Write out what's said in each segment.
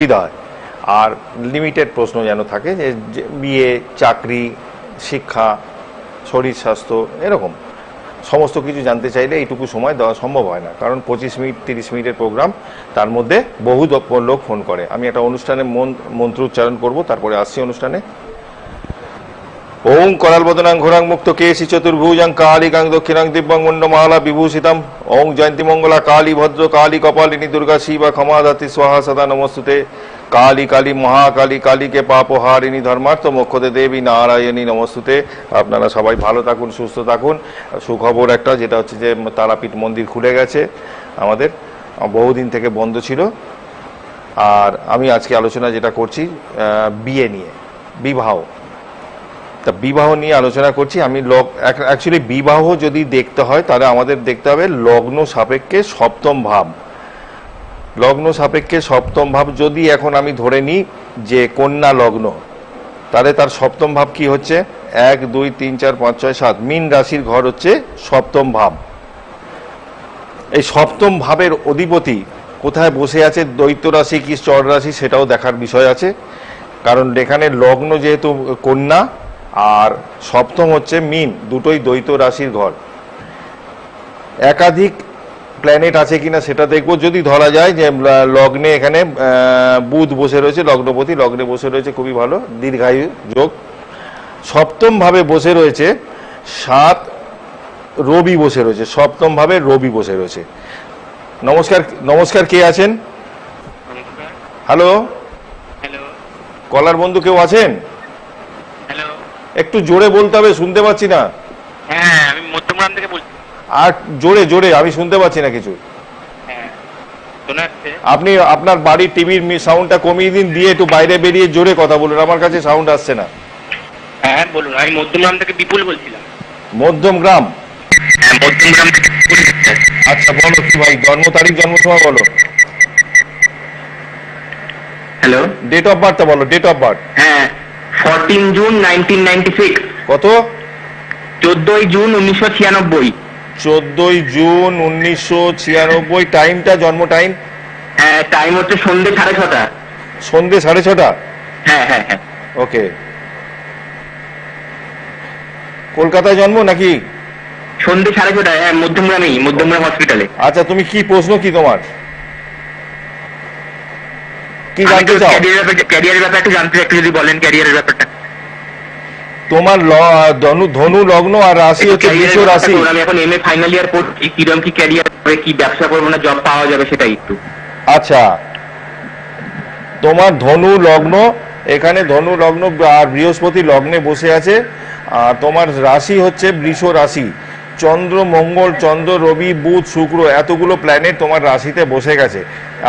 সুবিধা হয়। আর লিমিটেড প্রশ্ন যেন থাকে, যে বিয়ে, চাকরি, শিক্ষা, শরীর স্বাস্থ্য, এরকম সমস্ত কিছু জানতে চাইলে এইটুকু সময় দেওয়া সম্ভব হয় না, কারণ 25 মিনিট 30 মিনিটের প্রোগ্রাম, তার মধ্যে বহু লোক ফোন করে। আমি একটা অনুষ্ঠানে মন্ত্র উচ্চারণ করবো, তারপরে আসছি অনুষ্ঠানে। ওং करालबदनां घोरां मुक्त केशि चतुर्भुजां कालिकां दक्षिणां दिव्यां मुंडमाला विभूषितम् ओं जयंती मंगला काली भद्र काली कपालिनी दुर्गा शिवा क्षमा दाति स्वाहा सदा नमस्तुते काली काली महाकाली काली के पापहारिणी धर्मार्थ मोक्षदे देवी नारायणी नमस्तुते। আপনারা সবাই ভালো থাকুন, সুস্থ থাকুন। সুখবর একটা, যেটা হচ্ছে যে তারাপীঠ মন্দির খুলে গেছে আমাদের, বহুদিন থেকে বন্ধ ছিল। আর আমি আজকে আলোচনা যেটা করছি বিয়ে নিয়ে, বিবাহ। তা বিবাহ নিয়ে আলোচনা করছি আমি। অ্যাকচুয়ালি বিবাহ যদি দেখতে হয় তাহলে আমাদের দেখতে হবে লগ্ন সাপেক্ষে সপ্তম ভাব। লগ্ন সাপেক্ষে সপ্তম ভাব যদি এখন আমি ধরে নিই যে কন্যা লগ্ন, তাহলে তার সপ্তম ভাব কি হচ্ছে? 1 2 3 4 5 6 7 মীন রাশির ঘর হচ্ছে সপ্তম ভাব। এই সপ্তম ভাবের অধিপতি কোথায় বসে আছে, দ্বৈত রাশি কি চর রাশি, সেটাও দেখার বিষয় আছে। কারণ এখানে লগ্ন যেহেতু কন্যা আর সপ্তম হচ্ছে মীন, দুটোই দ্বৈত রাশির ঘর। একাধিক প্ল্যানেট আছে কিনা সেটা দেখবো। যদি ধরা যায় যে লগ্নে এখানে বুধ বসে রয়েছে, লগ্নপতি লগ্নে বসে রয়েছে, খুবই ভালো, দীর্ঘায়ু যোগ। সপ্তম ভাবে বসে রয়েছে 7 রবি বসে রয়েছে, সপ্তম ভাবে রবি বসে রয়েছে। নমস্কার, নমস্কার, কে আছেন? হ্যালো, কলার বন্ধু কেউ আছেন? একটু জোরে বলতে হবে, শুনতে পাচ্ছি না। হ্যাঁ, আমি মধ্যমগ্রাম থেকে বলছি। আর জোরে জোরে, আমি শুনতে পাচ্ছি না কিছু। হ্যাঁ, শোনা যাচ্ছে? আপনি আপনার বাড়ির টিভির সাউন্ডটা কমিয়ে দিন, দিয়ে একটু বাইরে বেরিয়ে জোরে কথা বলুন, আমার কাছে সাউন্ড আসছে না। হ্যাঁ বলুন, আমি মধ্যমগ্রাম থেকে বিপুল বলছিলাম। মধ্যমগ্রাম? হ্যাঁ, মধ্যমগ্রাম থেকে বিপুল বলছি। আচ্ছা বলো কি ভাই, জন্ম তারিখ, জন্ম সময় বলো। হ্যালো, ডেট অফ বার্থটা বলো, ডেট অফ বার্থ। হ্যাঁ, 14 জুন 1996। কত? 14 জুন 1996। 14 জুন 1996। টাইমটা, জন্ম টাইম? হ্যাঁ, টাইম হচ্ছে সন্ধ্যে 6:30। সন্ধ্যে 6:30? হ্যাঁ হ্যাঁ হ্যাঁ। ওকে। কলকাতায় জন্ম নাকি? সন্ধ্যে 6:30, হ্যাঁ, মধ্যমগ্রামেই, মধ্যমগ্রাম হসপিটালে। আচ্ছা, তুমি কি প্রশ্ন, কি তোমার কি জানতে চাও? ক্যারিয়ারের ব্যাপারে একটু জানতে, একটু যদি বলেন ক্যারিয়ারের ব্যাপারটা। তোমার ধনু লগ্ন আর রাশি হচ্ছে বৃষ রাশি। আমি এখন এমএ ফাইনাল ইয়ার পড়ছি, কিরকম কি ক্যারিয়ার হবে, কি ব্যবসা করবো না জব পাওয়া যাবে সেটাই একটু। আচ্ছা, তোমার ধনু লগ্ন, এখানে ধনু লগ্ন আর বৃহস্পতি লগ্নে বসে আছে। আর তোমার রাশি হচ্ছে বৃষ রাশি। চন্দ্র, মঙ্গল, চন্দ্র, রবি, বুধ, শুক্র, এতগুলো প্ল্যানেট তোমার রাশিতে বসে গেছে।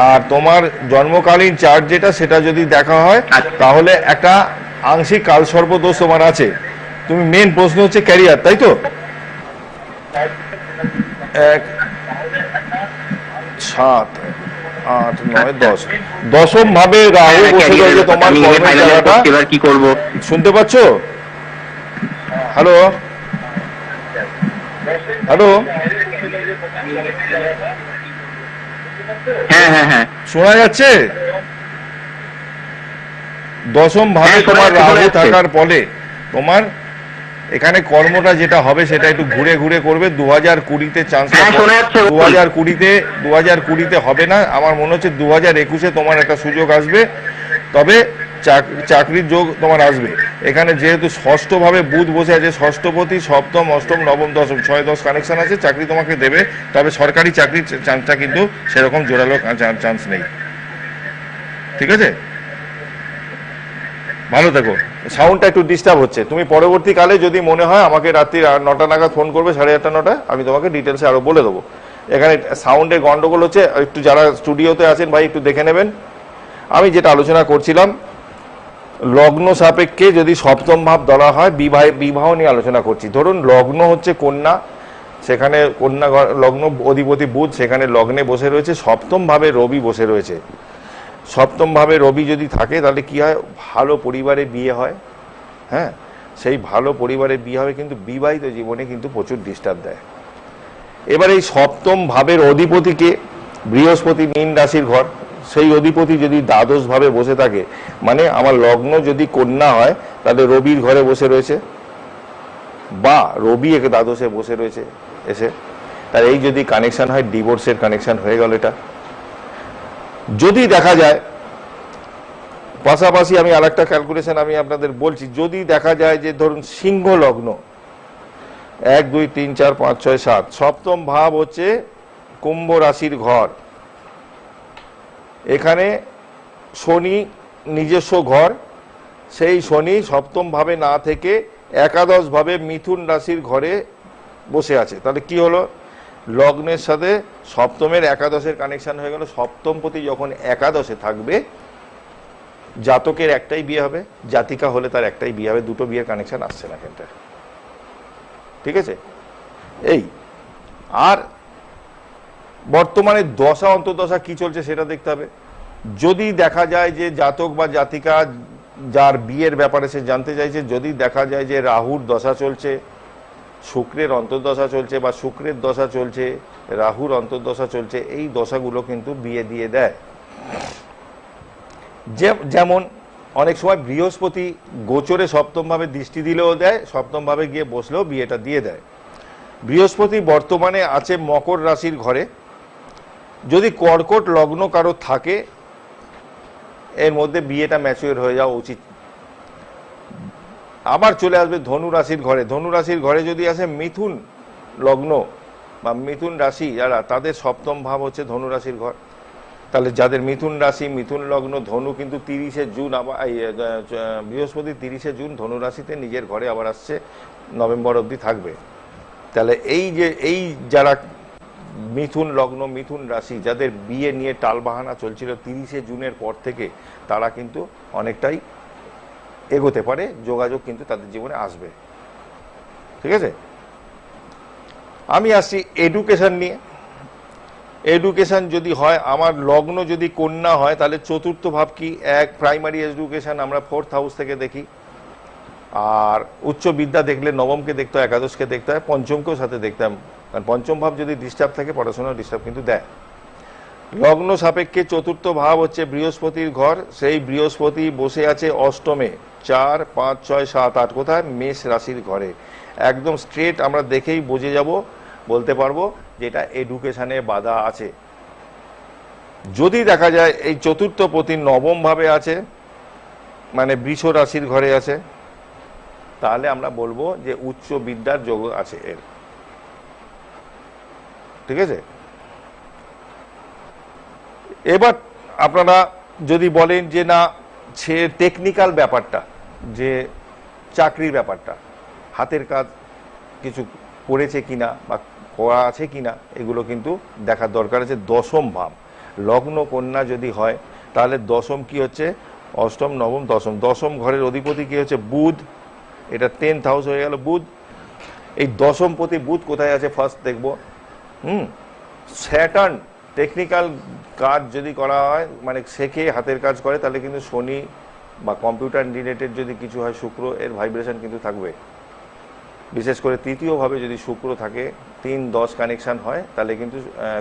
আর তোমার জন্মকালীন চার্ট যেটা, সেটা যদি দেখা হয় তাহলে একটা আংশিক কালসর্পদোষ তোমার আছে। তুমি মেন প্রশ্ন হচ্ছে ক্যারিয়ার, তাই তো? 1 7 8 9 10 দশম ভাবে রাহু বসে রয়েছে তোমার কর্মের জায়গাটা। এবার কি করব? শুনতে পাচ্ছো? হ্যালো, হ্যালো, হ্যাঁ হ্যাঁ হ্যাঁ, শোনা যাচ্ছে? দশম ভাবে তোমার রাহু থাকার ফলে তোমার এখানে কর্মটা যেটা হবে সেটা একটু ঘুরে ঘুরে করবে। 2020-তে চান্স, 2020-তে হবে না, আমার মনে হচ্ছে 2021-এ তোমার একটা সুযোগ আসবে। তবে চাকরির যোগ তোমার আসবে। এখানে যেহেতু ষষ্ঠ ভাবে বুধ বসে আছে, ষষ্ঠপতি, সপ্তম, অষ্টম, নবম, দশম, 6-10 কানেকশন আছে, চাকরি তোমাকে দেবে। তবে সরকারি চাকরির চান্সটা কিন্তু সেরকম জোরালো চান্স নেই। ঠিক আছে, ভালো থেকো। সাউন্ডটা একটু ডিস্টার্ব হচ্ছে। তুমি পরবর্তীকালে যদি মনে হয় আমাকে রাত্রি 9টা নাগাদ ফোন করবে, 8:30 9টা, আমি তোমাকে ডিটেলসে আরো বলে দেবো। এখানে সাউন্ডের গন্ডগোল হচ্ছে, একটু যারা স্টুডিওতে আছেন ভাই একটু দেখে নেবেন। আমি যেটা আলোচনা করছিলাম, লগ্ন সাপেক্ষে যদি সপ্তম ভাব ধরা হয়, বিবাহ নিয়ে আলোচনা করছি। ধরুন লগ্ন হচ্ছে কন্যা, সেখানে কন্যা লগ্ন অধিপতি বুধ সেখানে লগ্নে বসে রয়েছে, সপ্তম ভাবে রবি বসে রয়েছে। সপ্তম ভাবে রবি যদি থাকে তাহলে কি হয়, ভালো পরিবারে বিয়ে হয়। হ্যাঁ, সেই ভালো পরিবারে বিয়ে হবে, কিন্তু বিবাহিত জীবনে কিন্তু প্রচুর ডিস্টার্ব দেয়। এবার এই সপ্তম ভাবের অধিপতিকে বৃহস্পতি, মীন রাশির ঘর, সেই অধিপতি যদি দ্বাদশ ভাবে বসে থাকে, মানে আমার লগ্ন যদি কন্যা হয় তাহলে রবির ঘরে বসে রয়েছে, বা রবি একে দ্বাদশে বসে রয়েছে এসে, তার এই যদি কানেকশন হয়, ডিভোর্সের কানেকশন হয়ে গেল এটা। যদি দেখা যায়, পাশাপাশি আমি আরেকটা ক্যালকুলেশন আমি আপনাদের বলছি, যদি দেখা যায় যে ধরুন সিংহ লগ্ন 1 2 3 4 5 6 7, সপ্তম ভাব হচ্ছে কুম্ভ রাশির ঘর, এখানে শনি নিজস্ব ঘর, সেই শনি সপ্তম ভাবে না থেকে একাদশ ভাবে মিথুন রাশির ঘরে বসে আছে, তাহলে কি হলো, লগ্নের সাথে সপ্তমের একাদশের কানেকশন হয়ে গেল। সপ্তমপতি যখন একাদশে থাকবে, জাতকের একটাই বিয়ে হবে, জাতিকা হলে তার একটাই বিয়ে হবে, দুটো বিয়ের কানেকশন আসছে না এখানটা, ঠিক আছে। এই আর বর্তমানে দশা অন্তর্দশা কি চলছে সেটা দেখতে হবে। যদি দেখা যায় যে জাতক বা জাতিকা যার বিয়ের ব্যাপারে সে জানতে চাইছে, যদি দেখা যায় যে রাহুর দশা চলছে, শুক্রের অন্তর্দশা চলছে, বা শুক্রের দশা চলছে, রাহুর অন্তর্দশা চলছে, এই দশাগুলো কিন্তু বিয়ে দিয়ে দেয়। যেমন অনেক সময় বৃহস্পতি গোচরে সপ্তম ভাবে দৃষ্টি দিলেও দেয়, সপ্তম ভাবে গিয়ে বসলেও বিয়েটা দিয়ে দেয়। বৃহস্পতি বর্তমানে আছে মকর রাশির ঘরে, যদি কর্কট লগ্ন কারো থাকে, এর মধ্যে বিয়েটা ম্যাচিওর হয়ে যাওয়া উচিত। আবার চলে আসবে ধনু রাশির ঘরে, ধনু রাশির ঘরে যদি আসে মিথুন লগ্ন বা মিথুন রাশি যারা, তাদের সপ্তম ভাব হচ্ছে ধনু রাশির ঘর, তাহলে যাদের মিথুন রাশি, মিথুন লগ্ন, ধনু কিন্তু 30শে জুন আবার বৃহস্পতি 30শে জুন ধনু রাশিতে নিজের ঘরে আবার আসছে, নভেম্বর অবধি থাকবে। তাহলে এই যারা মিথুন লগ্ন, মিথুন রাশি, যাদের বিয়ে নিয়ে টালবাহানা চলছিল 30শে জুনের পর থেকে, তারা কিন্তু অনেকটাই এগোতে পারে, যোগাযোগ কিন্তু তাদের জীবনে আসবে, ঠিক আছে। আমি আসছি এডুকেশন নিয়ে। এডুকেশন যদি হয়, আমার লগ্ন যদি কন্যা হয়, তাহলে চতুর্থ ভাব কি, এক প্রাইমারি এডুকেশন আমরা 4th হাউস থেকে দেখি, আর উচ্চ বিদ্যা দেখলে নবমকে দেখতে হয়, একাদশকে দেখতে হয়, পঞ্চমকেও সাথে দেখতে হয়, কারণ পঞ্চম ভাব যদি ডিস্টার্ব থাকে পড়াশোনার ডিস্টার্ব কিন্তু দেয়। লগ্ন সাপেক্ষে চতুর্থ ভাব হচ্ছে বৃহস্পতির ঘর, সেই বৃহস্পতি বসে আছে অষ্টমে, 4 5 6 7 8, কোথায়, মেষ রাশির ঘরে। একদম স্ট্রেট আমরা দেখেই বুঝে যাব, বলতে পারবো যেটা এডুকেশনে বাধা আছে। যদি দেখা যায় এই চতুর্থ পতি নবম ভাবে আছে, মানে বৃষ রাশির ঘরে আছে, তাহলে আমরা বলবো যে উচ্চ বিদ্যার যোগ আছে এর, ঠিক আছে। এবার আপনারা যদি বলেন যে না, সে টেকনিক্যাল ব্যাপারটা, যে চাকরির ব্যাপারটা, হাতের কাজ কিছু করেছে কিনা বা করা আছে কিনা, এগুলো কিন্তু দেখার দরকার আছে। দশম ভাব লগ্ন কন্যা যদি হয়, তাহলে দশম কি হচ্ছে, অষ্টম নবম দশম, দশম ঘরের অধিপতি কি হচ্ছে, বুধ, এটা 10th হাউস হয়ে গেল বুধ। এই দশম পতি বুধ কোথায় আছে ফার্স্ট দেখবো। স্যাটার্ন টেকনিক্যাল কাজ যদি করা হয়, মানে শেখে হাতের কাজ করে, তাহলে কিন্তু শনি বা কম্পিউটার রিলেটেড যদি কিছু হয়, শুক্র এর ভাইব্রেশন কিন্তু থাকবে। বিশেষ করে তৃতীয়ভাবে যদি শুক্র থাকে, 3 10 কানেকশন হয়, তাহলে কিন্তু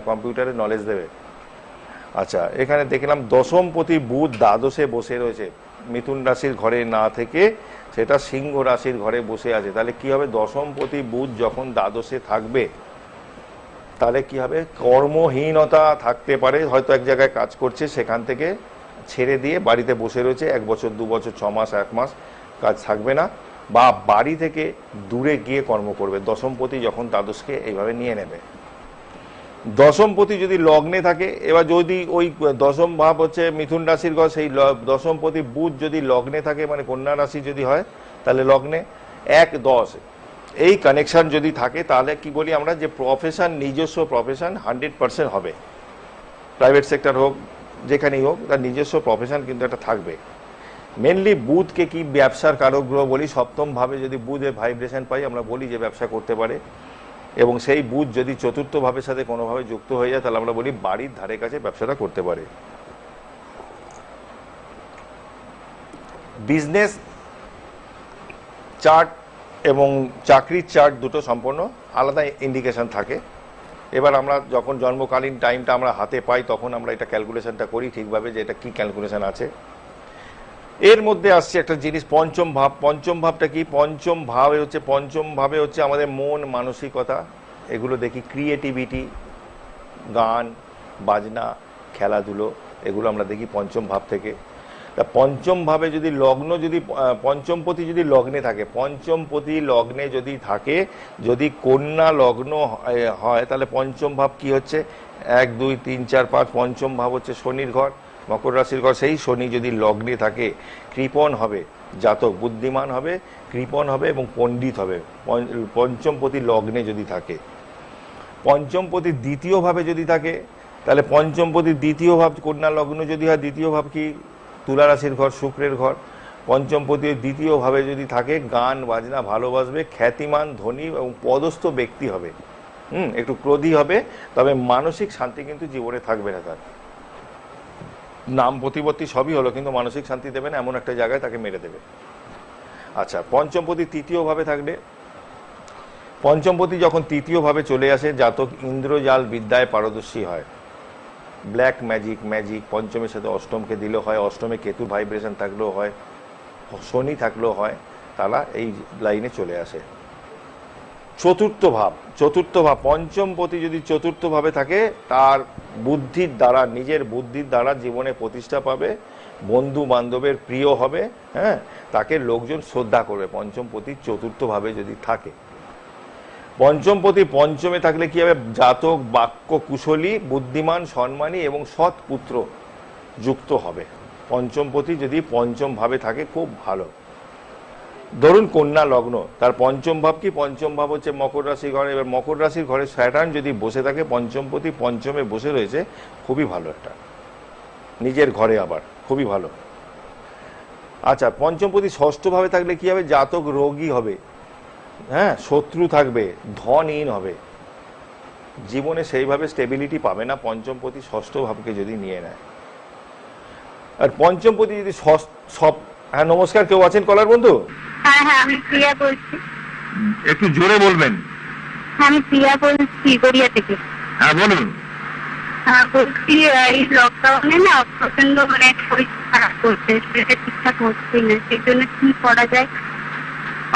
কম্পিউটারে নলেজ দেবে। আচ্ছা, এখানে দেখলাম দশমপতি বুধ দ্বাদশে বসে রয়েছে, মিথুন রাশির ঘরে না থেকে সেটা সিংহ রাশির ঘরে বসে আছে, তাহলে কি হবে, দশমপতি বুধ যখন দ্বাদশে থাকবে, তাহলে কি হবে, কর্মহীনতা থাকতে পারে, হয়তো এক জায়গায় কাজ করছে, সেখান থেকে ছেড়ে দিয়ে বাড়িতে বসে রয়েছে, 1 বছর 2 বছর 6 মাস 1 মাস কাজ থাকবে না, বা বাড়ি থেকে দূরে গিয়ে কর্ম করবে, দশমপতি যখন দ্বাদশকে এইভাবে নিয়ে নেবে। দশমপতি যদি লগ্নে থাকে, এবার যদি ওই দশম ভাব হচ্ছে মিথুন রাশির ঘর, সেই দশমপতি বুধ যদি লগ্নে থাকে, মানে কন্যা রাশি যদি হয়, তাহলে লগ্নে 1 10 এই কানেকশন যদি থাকে, তাহলে কি বলি আমরা, যে প্রফেশন, নিজস্ব প্রফেশন 100% হবে, প্রাইভেট সেক্টর হোক, যেখানেই হোক, তার নিজস্ব প্রফেশন কিন্তু একটা থাকবে। মেনলি বুধকে কি ব্যবসার কারক গ্রহ বলি, সপ্তম ভাবে যদি বুধের ভাইব্রেশন পাই, আমরা বলি যে ব্যবসা করতে পারে, এবং সেই বুধ যদি চতুর্থ ভাবের সাথে কোনোভাবে যুক্ত হয়ে যায়, তাহলে আমরা বলি বাড়ির ধারে কাছে ব্যবসাটা করতে পারে। বিজনেস চার্ট এবং চাকরির চার্ট দুটো সম্পূর্ণ আলাদা ইন্ডিকেশন থাকে, এবার আমরা যখন জন্মকালীন টাইমটা আমরা হাতে পাই তখন আমরা এটা ক্যালকুলেশনটা করি ঠিকভাবে যে এটা কি ক্যালকুলেশন আছে। এর মধ্যে আসছে একটা জিনিস পঞ্চম ভাব। পঞ্চম ভাবটা কি? পঞ্চম ভাবে হচ্ছে আমাদের মন, মানসিকতা, এগুলো দেখি, ক্রিয়েটিভিটি, গান বাজনা, খেলাধুলো, এগুলো আমরা দেখি পঞ্চম ভাব থেকে। তা পঞ্চম ভাবে যদি লগ্ন, যদি পঞ্চমপতি যদি লগ্নে থাকে, পঞ্চমপতি লগ্নে যদি থাকে, যদি কন্যা লগ্ন হয়, তাহলে পঞ্চম ভাব কি হচ্ছে? 1 2 3 4 5, পঞ্চম ভাব হচ্ছে শনির ঘর, মকর রাশির ঘর। সেই শনি যদি লগ্নে থাকে, কৃপণ হবে জাতক, বুদ্ধিমান হবে, কৃপণ হবে এবং পণ্ডিত হবে পঞ্চমপতি লগ্নে যদি থাকে। পঞ্চমপতি দ্বিতীয় ভাবে যদি থাকে, তাহলে পঞ্চমপতি দ্বিতীয় ভাব, কন্যা লগ্ন যদি হয়, দ্বিতীয় ভাব কি? তুলা রাশির ঘর, শুক্রের ঘর। পঞ্চমপতি দ্বিতীয় ভাবে যদি থাকে, গান বাজনা ভালোবাসবে, খ্যাতিমান, ধনী এবং পদস্থ ব্যক্তি হবে। একটু ক্রোধী হবে, তবে মানসিক শান্তি কিন্তু জীবনে থাকবে না তার। নাম প্রতিপত্তি সবই হলো, কিন্তু মানসিক শান্তি দেবে না, এমন একটা জায়গায় তাকে মেরে দেবে। আচ্ছা, পঞ্চমপতি তৃতীয় ভাবে থাকলে, পঞ্চমপতি যখন তৃতীয় ভাবে চলে আসে, জাতক ইন্দ্রজাল বিদ্যায় পারদর্শী হয়। ব্ল্যাক ম্যাজিক পঞ্চমের সাথে অষ্টমকে দিলেও হয়, অষ্টমে কেতুর ভাইব্রেশন থাকলেও হয়, শনি থাকলেও হয়, তারা এই লাইনে চলে আসে। চতুর্থ ভাব, পঞ্চমপতি যদি চতুর্থ ভাবে থাকে, তার বুদ্ধির দ্বারা, নিজের বুদ্ধির দ্বারা জীবনে প্রতিষ্ঠা পাবে, বন্ধু বান্ধবের প্রিয় হবে, হ্যাঁ, তাকে লোকজন শ্রদ্ধা করবে। পঞ্চমপতি চতুর্থ ভাবে যদি থাকে। পঞ্চমপতি পঞ্চমে থাকলে কি হবে? জাতক বাক্য কুশলী, বুদ্ধিমান, সম্মানী এবং সৎ পুত্র যুক্ত হবে। পঞ্চমপতি যদি পঞ্চম ভাবে থাকে, খুব ভালো। ধরুন কন্যা লগ্ন, তার পঞ্চম ভাব কি? পঞ্চম ভাব হচ্ছে মকর রাশির ঘরে। এবার মকর রাশির ঘরে স্যাটার্ন যদি বসে থাকে, পঞ্চমপতি পঞ্চমে বসে রয়েছে, খুবই ভালো একটা, নিজের ঘরে আবার, খুবই ভালো। আচ্ছা, পঞ্চমপতি ষষ্ঠ ভাবে থাকলে কি হবে? জাতক রোগী হবে, হ্যাঁ, শত্রু থাকবে, ধনহীন হবে, জীবনে সেইভাবে স্টেবিলিটি পাবে না পঞ্চমপতি ষষ্ঠ ভাবকে যদি নিয়ে নেয়। আর পঞ্চমপতি যদি সব, হ্যাঁ নমস্কার, কেউ আছেন কলার বন্ধু? হ্যাঁ হ্যাঁ, আমি প্রিয়া বলছি। একটু জোরে বলবেন। হ্যাঁ, আমি প্রিয়া বলছি, গড়িয়া থেকে। হ্যাঁ বলুন। হ্যাঁ বলছি, এই লকডাউনে না প্রচন্ড শরীর খারাপ করছে, সেটা ঠিকঠাক হচ্ছেই না, সেই জন্য কি করা যায়?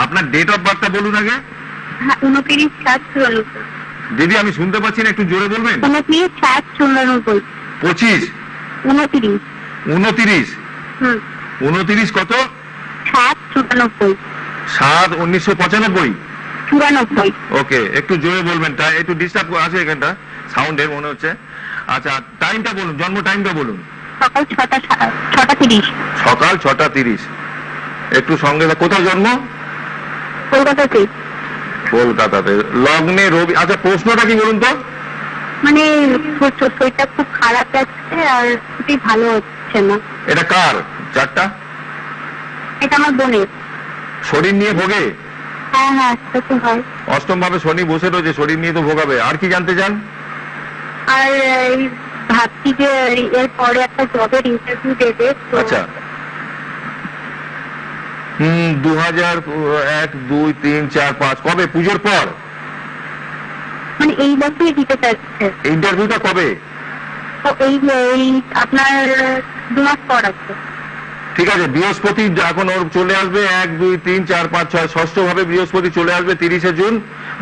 আপনার ডেট অফ বার্থটা বলুন আগে। হ্যাঁ, 29/7/94। দিদি আমি শুনতে পাচ্ছি না, একটু জোরে বলবেন। 29/7/94। 25 29। 29। 29 কত? 7/94। 7/1995। 94। ওকে, একটু জোরে বলবেন, তাই একটু ডিস্টার্ব আছে এখানটা সাউন্ডের মনে হচ্ছে। আচ্ছা, টাইমটা বলুন, জন্ম টাইমটা বলুন। সকাল 6:30। সকাল 6:30। একটু সঙ্গে, কোথায় জন্ম? কলকাতাতে। কলকাতাতে। লগ্নে রবি। আচ্ছা, প্রশ্নটা কি বলুন তো? মানে শরীরটা খুব খারাপ যাচ্ছে আর খুবই ভালো হচ্ছে না। এটা কার চারটা? এটা আমার বোনের। শরীর নিয়ে ভোগে? হ্যাঁ হ্যাঁ, সেটা তো হয়। অষ্টম ভাবে শনি বসে রয়েছে, শরীর নিয়ে তো ভোগাবে। আর কি জানতে চান? আর এই ভাবছি যে এর পরে একটা জবের ইন্টারভিউ দেবে। আচ্ছা, 2001 2 3 4 5 কবে? পুজোর পর? মানে এই বছরই দিতে চাচ্ছে। ইন্টারভিউটা কবে? তো এই আপনার 2 মাস পর আছে। ঠিক আছে, বৃহস্পতি এখন ওর চলে আসবে 1 2 3 4 5 6, ষষ্ঠ ভাবে বৃহস্পতি চলে আসবে 30শে জুন।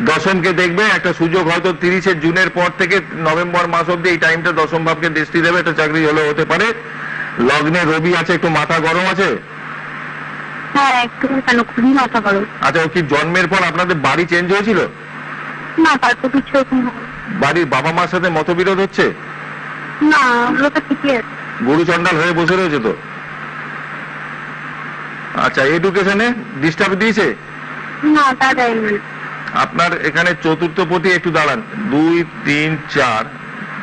দশমকে দেখবে, একটা সুযোগ হয়তো 30শে জুনের পর থেকে নভেম্বর মাস অব্দি এই টাইমটা দশম ভাবকে দৃষ্টি দেবে, একটা চাকরি হলেও হতে পারে। লগ্নে রবি আছে, একটু মাথা গরম আছে। হ্যাঁ, একটু কেন, খুবই মাথা গরম। আচ্ছা, ও কি জন্মের পর আপনাদের বাড়ি চেঞ্জ হয়েছিল? না, তারপর কিছু বাড়ির বাবা মার সাথে মতবিরোধ হচ্ছে? না, ওগুলো তো ঠিকই আছে। গুরু চন্ডাল হয়ে বসে রয়েছে তো। আচ্ছা, এডুকেশনে ডিস্টার্ব দিয়েছে? না, তা দেয়নি। আপনার এখানে চতুর্থপতি, একটু দাঁড়ান, 2 3 4,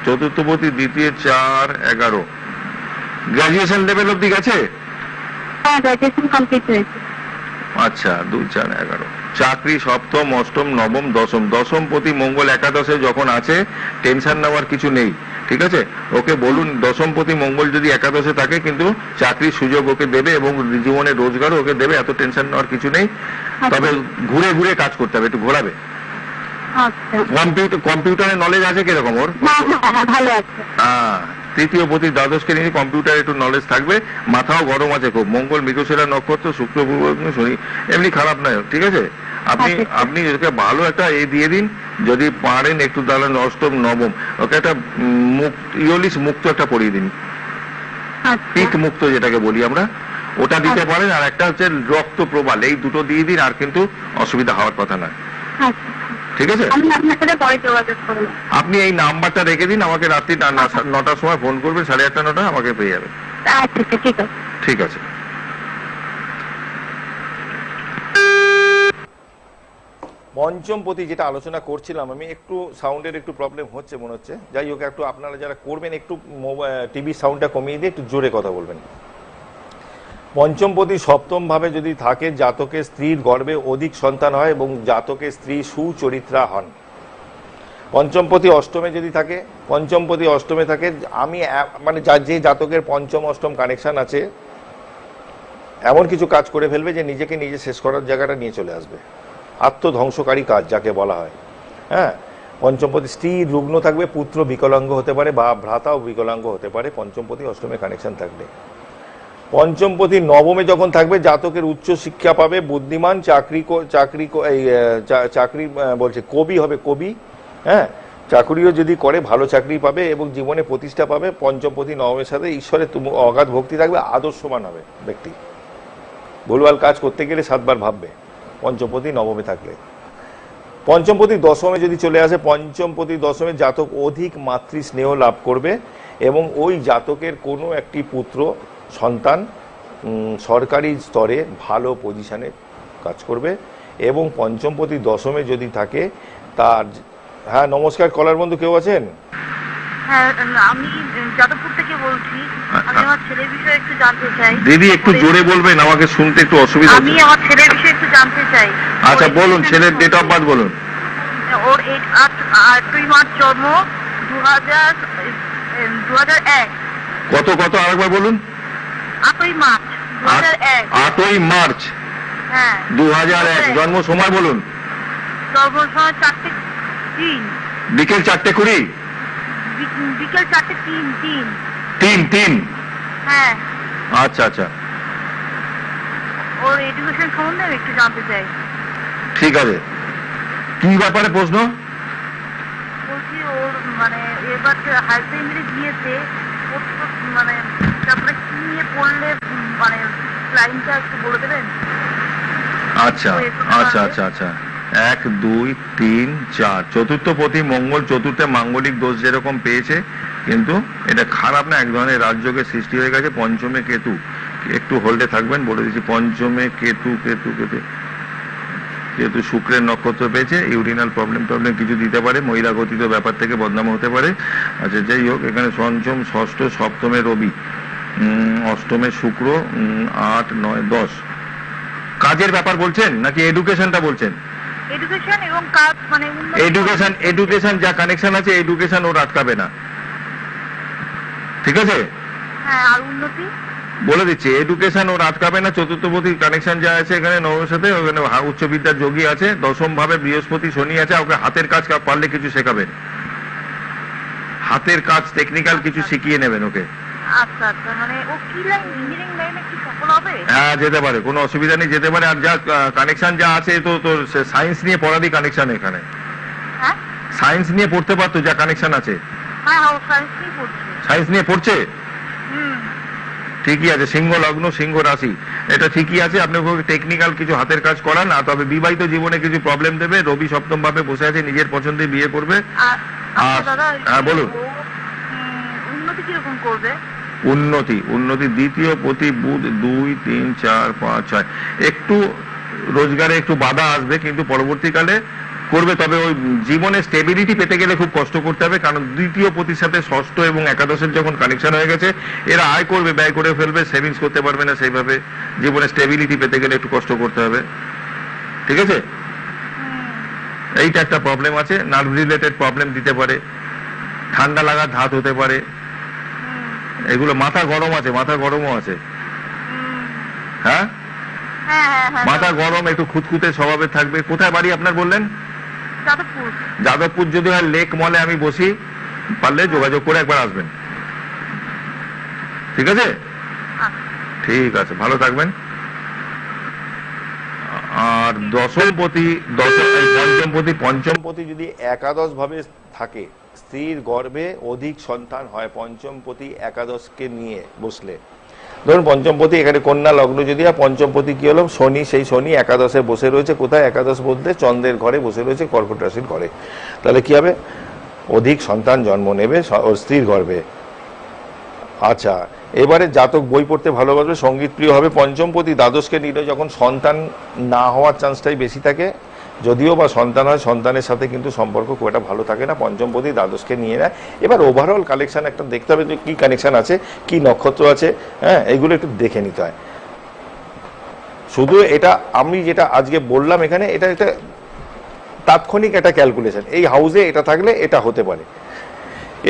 চতুর্থপতি দ্বিতীয় 4 11। গ্রাজুয়েশন লেভেল অব্দি গেছে? হ্যাঁ, গ্রাজুয়েশন কমপ্লিট হয়েছে। আচ্ছা, 2 4 11। চাকরি সপ্তম, অষ্টম, নবম, দশম। দশমপতি মঙ্গল একাদশে যখন আছে, টেনশন নেওয়ার কিছু নেই, ঠিক আছে? ওকে বলুন দশমপতি মঙ্গল যদি একাদশে থাকে, কিন্তু চাকরির সুযোগ ওকে দেবে এবং জীবনে রোজগারও ওকে দেবে, এত টেনশন নেওয়ার কিছু নেই। তবে ঘুরে ঘুরে কাজ করতে হবে, একটু ঘোরাবে। আচ্ছা। কম্পিউটারের নলেজ আছে কিরকম ওর? হ্যাঁ হ্যাঁ হ্যাঁ, ভালো আছে। তৃতীয় পতি দ্বাদশ শ্রেণী, কম্পিউটার একটু নলেজ থাকবে, মাথাও গরম আছে খুব। মঙ্গল মৃগশিরা নক্ষত্র, শুক্র পূর্ব শনি, এমনি খারাপ নয়, ঠিক আছে? আপনি আচ্ছা। আপনি ওকে ভালো একটা দিয়ে দিন যদি পারেন, একটু তাহলে অষ্টম নবম ওকে একটা ইয়লিশ মুক্ত একটা পড়িয়ে দিন, আচ্ছা। পিক মুক্ত যেটাকে বলি আমরা, ওটা দিতে পারেন। আর একটা হচ্ছে রক্ত প্রবাল, এই দুটো দিয়ে দিন, আর কিন্তু অসুবিধা হওয়ার কথা না, আচ্ছা। ঠিক আছে? আমি আপনার সাথে পরে যোগাযোগ করবো। আপনি এই নাম্বারটা রেখে দিন, আমাকে রাত্রি 9টার সময় ফোন করবেন, 8:30 9টা আমাকে পেয়ে যাবেন। আচ্ছা আচ্ছা, ঠিক আছে। ঠিক আছে। পঞ্চমপতি যেটা আলোচনা করছিলাম আমি, একটু সাউন্ডের একটু প্রবলেম হচ্ছে মনে হচ্ছে, যাই হোক একটু আপনারা যারা করবেন একটু টিভি সাউন্ডটা কমিয়ে দিয়ে একটু জোরে কথা বলবেন। পঞ্চমপতি সপ্তম ভাবে যদি থাকে, জাতকের স্ত্রীর গর্ভে অধিক সন্তান হয় এবং জাতকের স্ত্রী সুচরিত্রা হন। পঞ্চমপতি অষ্টমে যদি থাকে, পঞ্চমপতি অষ্টমে থাকে, আমি মানে যে জাতকের পঞ্চম অষ্টম কানেকশন আছে, এমন কিছু কাজ করে ফেলবে যে নিজেকে নিজে শেষ করার জায়গাটা নিয়ে চলে আসবে, আত্মধ্বংসকারী কাজ যাকে বলা হয়। হ্যাঁ, পঞ্চমপতি স্ত্রী রুগ্ন থাকবে, পুত্র বিকলাঙ্গ হতে পারে বা ভ্রাতাও বিকলাঙ্গ হতে পারে পঞ্চমপতি অষ্টমে কানেকশন থাকলে। পঞ্চমপতি নবমে যখন থাকবে, জাতকের উচ্চ শিক্ষা পাবে, বুদ্ধিমান, চাকরি বলছে কবি হবে, কবি। হ্যাঁ, চাকরিও যদি করে ভালো চাকরি পাবে এবং জীবনে প্রতিষ্ঠা পাবে। পঞ্চমপতি নবমের সাথে ঈশ্বরের অগাধ ভক্তি থাকবে, আদর্শবান হবে ব্যক্তি, ভুলভাল কাজ করতে গেলে 7 বার ভাববে পঞ্চমপতি নবমে থাকলে। পঞ্চমপতি দশমে যদি চলে আসে, পঞ্চমপতি দশমে জাতক অধিক মাতৃ স্নেহ লাভ করবে এবং ওই জাতকের কোনো একটি পুত্র সন্তান সরকারি স্তরে ভালো পজিশনে কাজ করবে। এবং পঞ্চমপতি দশমে যদি থাকে তার, হ্যাঁ নমস্কার, কলার বন্ধু কেউ আছেন? হ্যাঁ, আমি যাদবপুর থেকে বলছি। আমি আমার ছেলের বিষয়ে একটু জানতে চাই। দিদি একটু জোরে বলবেন, আমাকে শুনতে একটু অসুবিধা আমি হচ্ছে। আমার ছেলের বিষয়ে একটু জানতে চাই। আচ্ছা বলুন, ছেলের ডেট অফ বার্থ বলুন। ওর 8ই মার্চ জন্ম, 2001। কত আরেকবার বলুন। 8ই মার্চ 2001। 8ই মার্চ হ্যাঁ 2001। জন্ম সময় বলুন। জন্ম সময় 4:03। বিকেল 4:20। বিকেল 4:03। 3 হ্যাঁ। আচ্ছা। ওর এডুকেশন সম্বন্ধে আমি একটু জানতে চাই। ঠিক আছে, কি ব্যাপারে প্রশ্ন? বলছি ওর মানে এবার হাই সেকেন্ডারি দিয়েছে, ওর তো মানে তারপরে কি নিয়ে পড়লে মানে লাইনটা একটু বলে দেবেন? আচ্ছা 1 2 3 4 চতুর্থ পতি মঙ্গল, চতুর্থে মাঙ্গলিক দোষ যেরকম পেয়েছে, কিন্তু এটা খারাপ না, এক ধরনের রাজযোগের সৃষ্টি হয়ে গেছে। পঞ্চমে কেতু, একটু হোল্ডে থাকবেন, বলে দিচ্ছি। পঞ্চমে কেতু শুক্রের নক্ষত্র পেয়েছে, ইউরিনাল প্রবলেম কিছু দিতে পারে, মহিলা গঠিত ব্যাপার থেকে বদনাম হতে পারে। আচ্ছা যাই হোক, এখানে পঞ্চম, ষষ্ঠ, সপ্তমে রবি, অষ্টমে শুক্র, 8 9 10। কাজের ব্যাপার বলছেন নাকি এডুকেশনটা বলছেন? এডুকেশন এবং কাজ মানে এডুকেশন যা কানেকশন আছে, এডুকেশন ওর আটকাবে না, ঠিক আছে? হ্যাঁ, আর উন্নতি বলে দিচ্ছি, এডুকেশন ওর আটকাবে না। চতুর্থপতি কানেকশন যা আছে এখানে নবমের সাথে, ওখানে উচ্চ বিদ্যার যোগী আছে। দশম ভাবে বৃহস্পতি, শনি আছে। ওকে হাতের কাজ পারলে কিছু শেখাবেন, হাতের কাজ টেকনিক্যাল কিছু শিখিয়ে নেবেন ওকে। আচ্ছা, মানে ও কি লাইন, ইঞ্জিনিয়ারিং লাইনে কি সফল হবে? হ্যাঁ যেতে পারে, কোনো অসুবিধা নেই, যেতে পারে। আর যা কানেকশন যা আছে, তো তোর সায়েন্স নিয়ে পড়ারই কানেকশন এখানে। হ্যাঁ, সায়েন্স নিয়ে পড়তে পারতো, যা কানেকশন আছে। হ্যাঁ ও সায়েন্স নিয়ে পড়ছে। সায়েন্স নিয়ে পড়ছে, ঠিকই আছে। সিংহ লগ্ন, সিংহ রাশি, এটা ঠিকই আছে। আপনি টেকনিক্যাল কিছু হাতের কাজ করান। আর তবে বিবাহিত জীবনে কিছু প্রবলেম দেবে। রবি সপ্তম ভাবে বসে আছে, নিজের পছন্দে বিয়ে করবে। আর হ্যাঁ বলুন, উন্নতি কিরকম করবে? উন্নতি দ্বিতীয় পতি বুধ, 2 3 4 5 6। একটু রোজগারে একটু বাধা আসবে, কিন্তু পরবর্তীকালে করবে। তবে ওই জীবনে স্টেবিলিটি পেতে গেলে খুব কষ্ট করতে হবে, কারণ দ্বিতীয় পতির সাথে ষষ্ঠ এবং একাদশের যখন কানেকশন হয়ে গেছে, এরা আয় করবে, ব্যয় করে ফেলবে, সেভিংস করতে পারবে না সেইভাবে। জীবনে স্টেবিলিটি পেতে গেলে একটু কষ্ট করতে হবে, ঠিক আছে? এইটা একটা প্রবলেম আছে। নার্ভ রিলেটেড প্রবলেম দিতে পারে, ঠান্ডা লাগা ধাত হতে পারে, এগুলো। মাথা গরমও আছে। হ্যাঁ, মাথা গরম, একটু খুঁতখুঁতে স্বভাবের থাকবে। কোথায় বাড়ি আপনার বললেন? যাদবপুর। যাদবপুর যদি হয় লেক মলে আমি বসি, পারলে যোগাযোগ করে একবার আসবেন, ঠিক আছে? ঠিক আছে, ভালো থাকবেন। আর পঞ্চমপতি যদি একাদশ ভাবে থাকে, স্ত্রীর গর্ভে অধিক সন্তান হয় পঞ্চমপতি একাদশকে নিয়ে বসলে। ধরুন পঞ্চমপতি এখানে কন্যা লগ্ন যদি, আর পঞ্চমপতি কি হলো? শনি, সেই শনি একাদশে বসে রয়েছে। কোথায় একাদশ বলতে? চন্দ্রের ঘরে বসে রয়েছে, কর্কট রাশির ঘরে। তাহলে কি হবে? অধিক সন্তান জন্ম নেবে ওর স্ত্রীর গর্ভে। আচ্ছা, এবারে জাতক বই পড়তে ভালোবাসবে, সঙ্গীত প্রিয় হবে। পঞ্চমপতি দ্বাদশকে নিলে যখন সন্তান না হওয়ার চান্সটাই বেশি থাকে, যদিও বা সন্তান হয়, সন্তানের সাথে কিন্তু সম্পর্ক খুব একটা ভালো থাকে না। পঞ্চমপতি দ্বাদশকে নিয়ে নেয়। এবার ওভারঅল কালেকশন একটা দেখতে হবে যে কি কানেকশন আছে, কি নক্ষত্র আছে, হ্যাঁ, এইগুলো একটু দেখে নিতে হয়। শুধু এটা আমি যেটা আজকে বললাম এখানে, এটা একটা তাৎক্ষণিক একটা ক্যালকুলেশন, এই হাউসে এটা থাকলে এটা হতে পারে।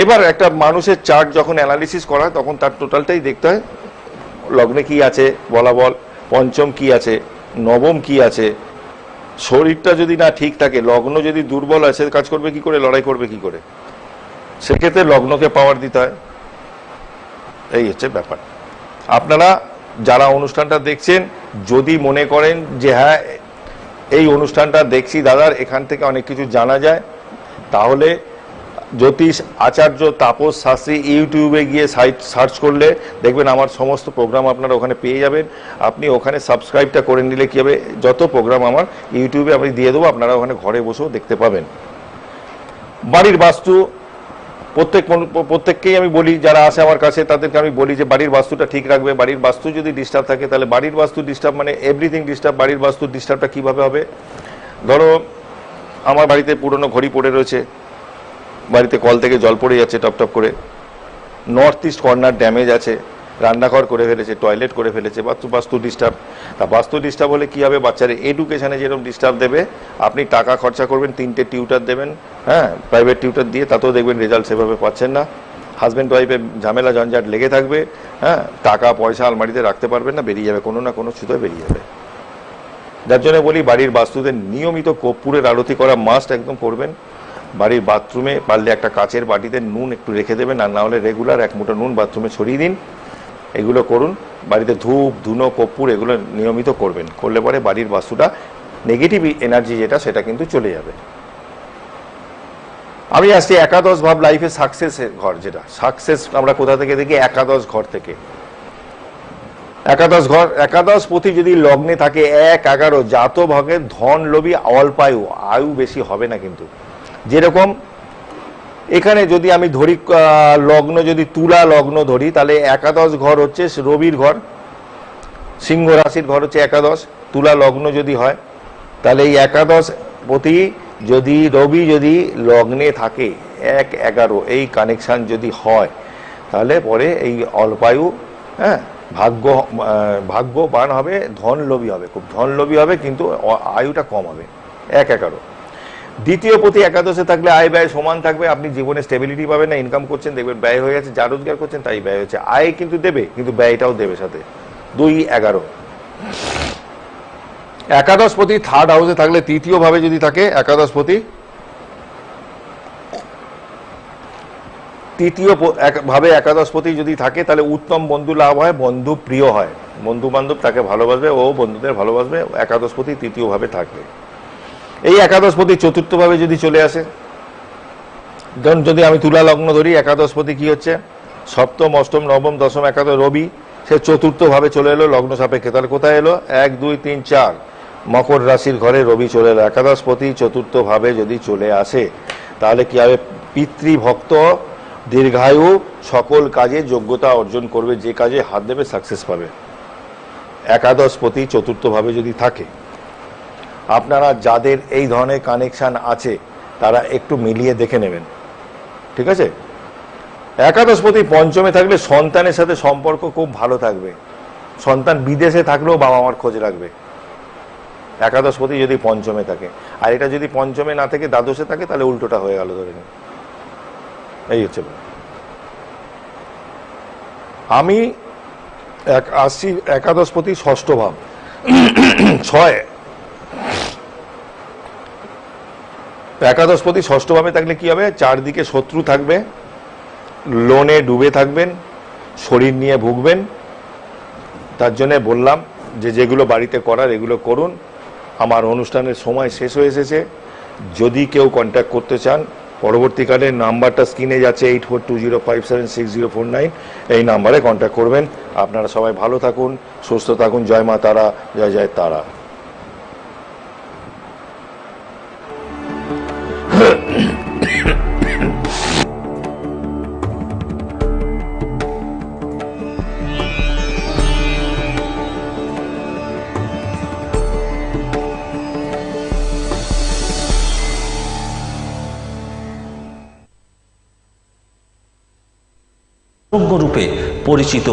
এবার একটা মানুষের চার্ট যখন অ্যানালিসিস করা হয় তখন তার টোটালটাই দেখতে হয়। লগ্নে কি আছে বলাবল, পঞ্চম কি আছে, নবম কি আছে। শরীরটা যদি না ঠিক থাকে, লগ্ন যদি দুর্বল আছে, কাজ করবে কি করে, লড়াই করবে কি করে? সেক্ষেত্রে লগ্নকে পাওয়ার দিতে হয়। এই হচ্ছে ব্যাপার। আপনারা যারা অনুষ্ঠানটা দেখছেন, যদি মনে করেন যে হ্যাঁ এই অনুষ্ঠানটা দেখছি দাদার এখান থেকে অনেক কিছু জানা যায়, তাহলে জ্যোতিষ আচার্য তাপস শাস্ত্রী ইউটিউবে গিয়ে সার্চ করলে দেখবেন আমার সমস্ত প্রোগ্রাম আপনারা ওখানে পেয়ে যাবেন। আপনি ওখানে সাবস্ক্রাইবটা করে নিলে কি হবে, যত প্রোগ্রাম আমার ইউটিউবে আমি দিয়ে দেবো, আপনারা ওখানে ঘরে বসেও দেখতে পাবেন। বাড়ির বাস্তু প্রত্যেককেই আমি বলি, যারা আসে আমার কাছে তাদেরকে আমি বলি যে বাড়ির বাস্তুটা ঠিক রাখবে। বাড়ির বাস্তু যদি ডিস্টার্ব থাকে, তাহলে বাড়ির বাস্তু ডিস্টার্ব মানে এভরিথিং ডিস্টার্ব। বাড়ির বাস্তু ডিস্টার্বটা কিভাবে হবে? ধরো আমার বাড়িতে পুরনো ঘড়ি পড়ে রয়েছে, বাড়িতে কল থেকে জল পড়ে যাচ্ছে টপ টপ করে, নর্থ ইস্ট কর্নার ড্যামেজ আছে, রান্নাঘর করে ফেলেছে, টয়লেট করে ফেলেছে, বাস্তু ডিস্টার্ব। তা বাস্তু ডিস্টার্ব হলে কি হবে? বাচ্চার এডুকেশনে যেরকম ডিস্টার্ব দেবে, আপনি টাকা খরচা করবেন, 3টে টিউটার দেবেন, হ্যাঁ, প্রাইভেট টিউটার দিয়ে, তাতেও দেখবেন রেজাল্ট সেভাবে পাচ্ছেন না। হাজব্যান্ড ওয়াইফের ঝামেলা ঝঞ্ঝাট লেগে থাকবে, হ্যাঁ, টাকা পয়সা আলমারিতে রাখতে পারবেন না, বেরিয়ে যাবে, কোনো না কোনো ছুতোয় বেরিয়ে যাবে। যার জন্য বলি বাড়ির বাস্তুতে নিয়মিত কর্পূরের আরতি করা মাস্ট, একদম করবেন। বাড়ির বাথরুমে পারলে একটা কাচের বাটিতে নুন একটু রেখে দেবেন, আর না হলে রেগুলার 1 মুঠো নুন বাথরুমে ছড়িয়ে দিন। এগুলো করুন। বাড়িতে ধূপ ধুনো কর্পূর এগুলো নিয়মিত করবেন, করলে পরে বাড়ির বাস্তুটা নেগেটিভ এনার্জি যেটা সেটা কিন্তু চলে যাবে। আমি আসছি একাদশ ভাব লাইফে সাকসেসের ঘর, যেটা সাকসেস আমরা কোথা থেকে দেখি? একাদশ ঘর থেকে। একাদশ ঘর, একাদশ পতি যদি লগ্নে থাকে 1-11, জাত ভাগের ধন লোভী অল্পায়ু, আয়ু বেশি হবে না। কিন্তু যেরকম এখানে যদি আমি ধরি লগ্ন, যদি তুলা লগ্ন ধরি, তাহলে একাদশ ঘর হচ্ছে রবির ঘর, সিংহ রাশির ঘর হচ্ছে একাদশ। তুলা লগ্ন যদি হয়, তাহলে এই একাদশ পতি যদি রবি যদি লগ্নে থাকে 1-11, এই কানেকশন যদি হয়, তাহলে পরে এই অল্পায়ু, হ্যাঁ, ভাগ্যবান হবে, ধনলোভী হবে, খুব ধনলোভী হবে, কিন্তু আয়ুটা কম হবে। 1-11 দ্বিতীয় পতি একাদশে থাকলে আয় ব্যয় সমান থাকবে। আপনি জীবনে স্টেবিলিটি পাবেন না, ইনকাম করছেন দেখবেন ব্যয় হয়ে গেছে, যা রোজগার করছেন তাই ব্যয় হচ্ছে। আয় কিন্তু দেবে, কিন্তু ব্যয়টাও দেবে সাথে। 2-11 একাদশ পতি থার্ড হাউসে থাকলে, তৃতীয় ভাবে যদি থাকে একাদশ পতি, তৃতীয় ভাবে একাদশ পতি যদি থাকে, তাহলে উত্তম বন্ধু লাভ হয়, বন্ধু প্রিয় হয়, বন্ধু বান্ধব তাকে ভালোবাসবে, ও বন্ধুদের ভালোবাসবে। একাদশ পতি তৃতীয় ভাবে থাকবে। এই একাদশপতি চতুর্থ ভাবে যদি চলে আসে, ধরুন যদি আমি তুলা লগ্ন ধরি, একাদশপতি কি হচ্ছে? সপ্তম, অষ্টম, নবম, দশম, একাদশ রবি, সে চতুর্থ ভাবে চলে এলো লগ্ন সাপেক্ষে। তাহলে কোথায় এলো? 1, 2, 3, 4 মকর রাশির ঘরে রবি চলে এলো। একাদশপতি চতুর্থ ভাবে যদি চলে আসে, তাহলে কি হবে? পিতৃভক্ত, দীর্ঘায়ু, সকল কাজে যোগ্যতা অর্জন করবে, যে কাজে হাত দেবে সাকসেস পাবে। একাদশপতি চতুর্থ ভাবে যদি থাকে, আপনারা যাদের এই ধরনের কানেকশন আছে তারা একটু মিলিয়ে দেখে নেবেন, ঠিক আছে? একাদশপতি পঞ্চমে থাকলে সন্তানের সাথে সম্পর্ক খুব ভালো থাকবে, সন্তান বিদেশে থাকলেও বাবা মার খোঁজ রাখবে। একাদশপতি যদি পঞ্চমে থাকে, আর এটা যদি পঞ্চমে না থেকে দ্বাদশে থাকে, তাহলে উল্টোটা হয়ে গেল, ধরে নিন। এই হচ্ছে আমি আসছি একাদশপতি ষষ্ঠ ভাব 6 একাদশপতি ষষ্ঠভাবে থাকলে কি হবে? চারদিকে শত্রু থাকবে, লোনে ডুবে থাকবেন, শরীর নিয়ে ভুগবেন। তার জন্য বললাম যে যেগুলো বাড়িতে করার এগুলো করুন। আমার অনুষ্ঠানের সময় শেষ হয়ে এসেছে। যদি কেউ কন্ট্যাক্ট করতে চান, পরবর্তীকালে নাম্বারটা স্ক্রিনে যাচ্ছে 8420576049, এই নাম্বারে কন্ট্যাক্ট করবেন। আপনারা সবাই ভালো থাকুন, সুস্থ থাকুন। জয় মা তারা, জয় জয় তারা। রূপে পরিচিত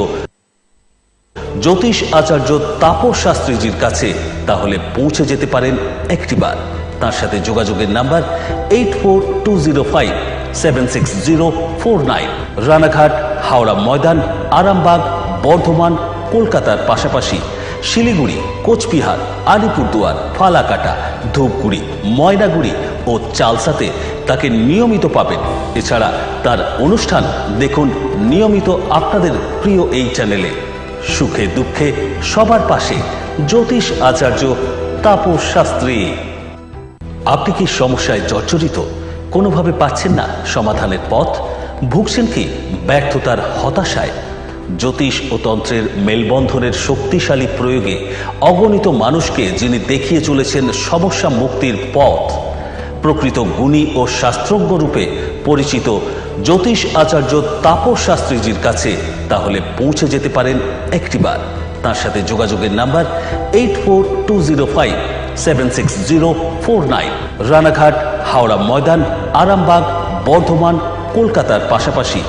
জ্যোতিষ আচার্য তাপস শাস্ত্রীজির কাছে তাহলে পৌঁছে যেতে পারেন একটিবার। তার সাথে যোগাযোগের নাম্বার 8420576049, রানাঘাট, হাওড়া ময়দান, আরামবাগ, বর্ধমান, কলকাতার পাশাপাশি শিলিগুড়ি, কোচবিহার, আলিপুরদুয়ার, ফালাকাটা, ধূপগুড়ি, ময়নাগুড়ি ও চালসাতে তাকে নিয়মিত পাবেন। এছাড়া তার অনুষ্ঠান দেখুন নিয়মিত আপনাদের প্রিয় এই চ্যানেলে। সুখে দুঃখে সবার পাশে জ্যোতিষ আচার্য তাপস শাস্ত্রী। আপনি কি সমস্যায় জর্জরিত, কোনোভাবে পাচ্ছেন না সমাধানের পথ? ভুগছেন কি ব্যর্থতার হতাশায়? জ্যোতিষ ও তন্ত্রের মেলবন্ধনের শক্তিশালী প্রয়োগে অগণিত মানুষকে যিনি দেখিয়ে চলেছেন সমস্যা মুক্তির পথ, প্রকৃত গুণী ও শাস্ত্রজ্ঞ রূপে পরিচিত জ্যোতিষ আচার্য তাপস শাস্ত্রীজির কাছে তাহলে পৌঁছে যেতে পারেন একটিবার। তার সাথে যোগাযোগের নাম্বার 8420576049, রানাঘাট, হাওড়া ময়দান, আরামবাগ, বর্ধমান, কলকাতার পাশাপাশি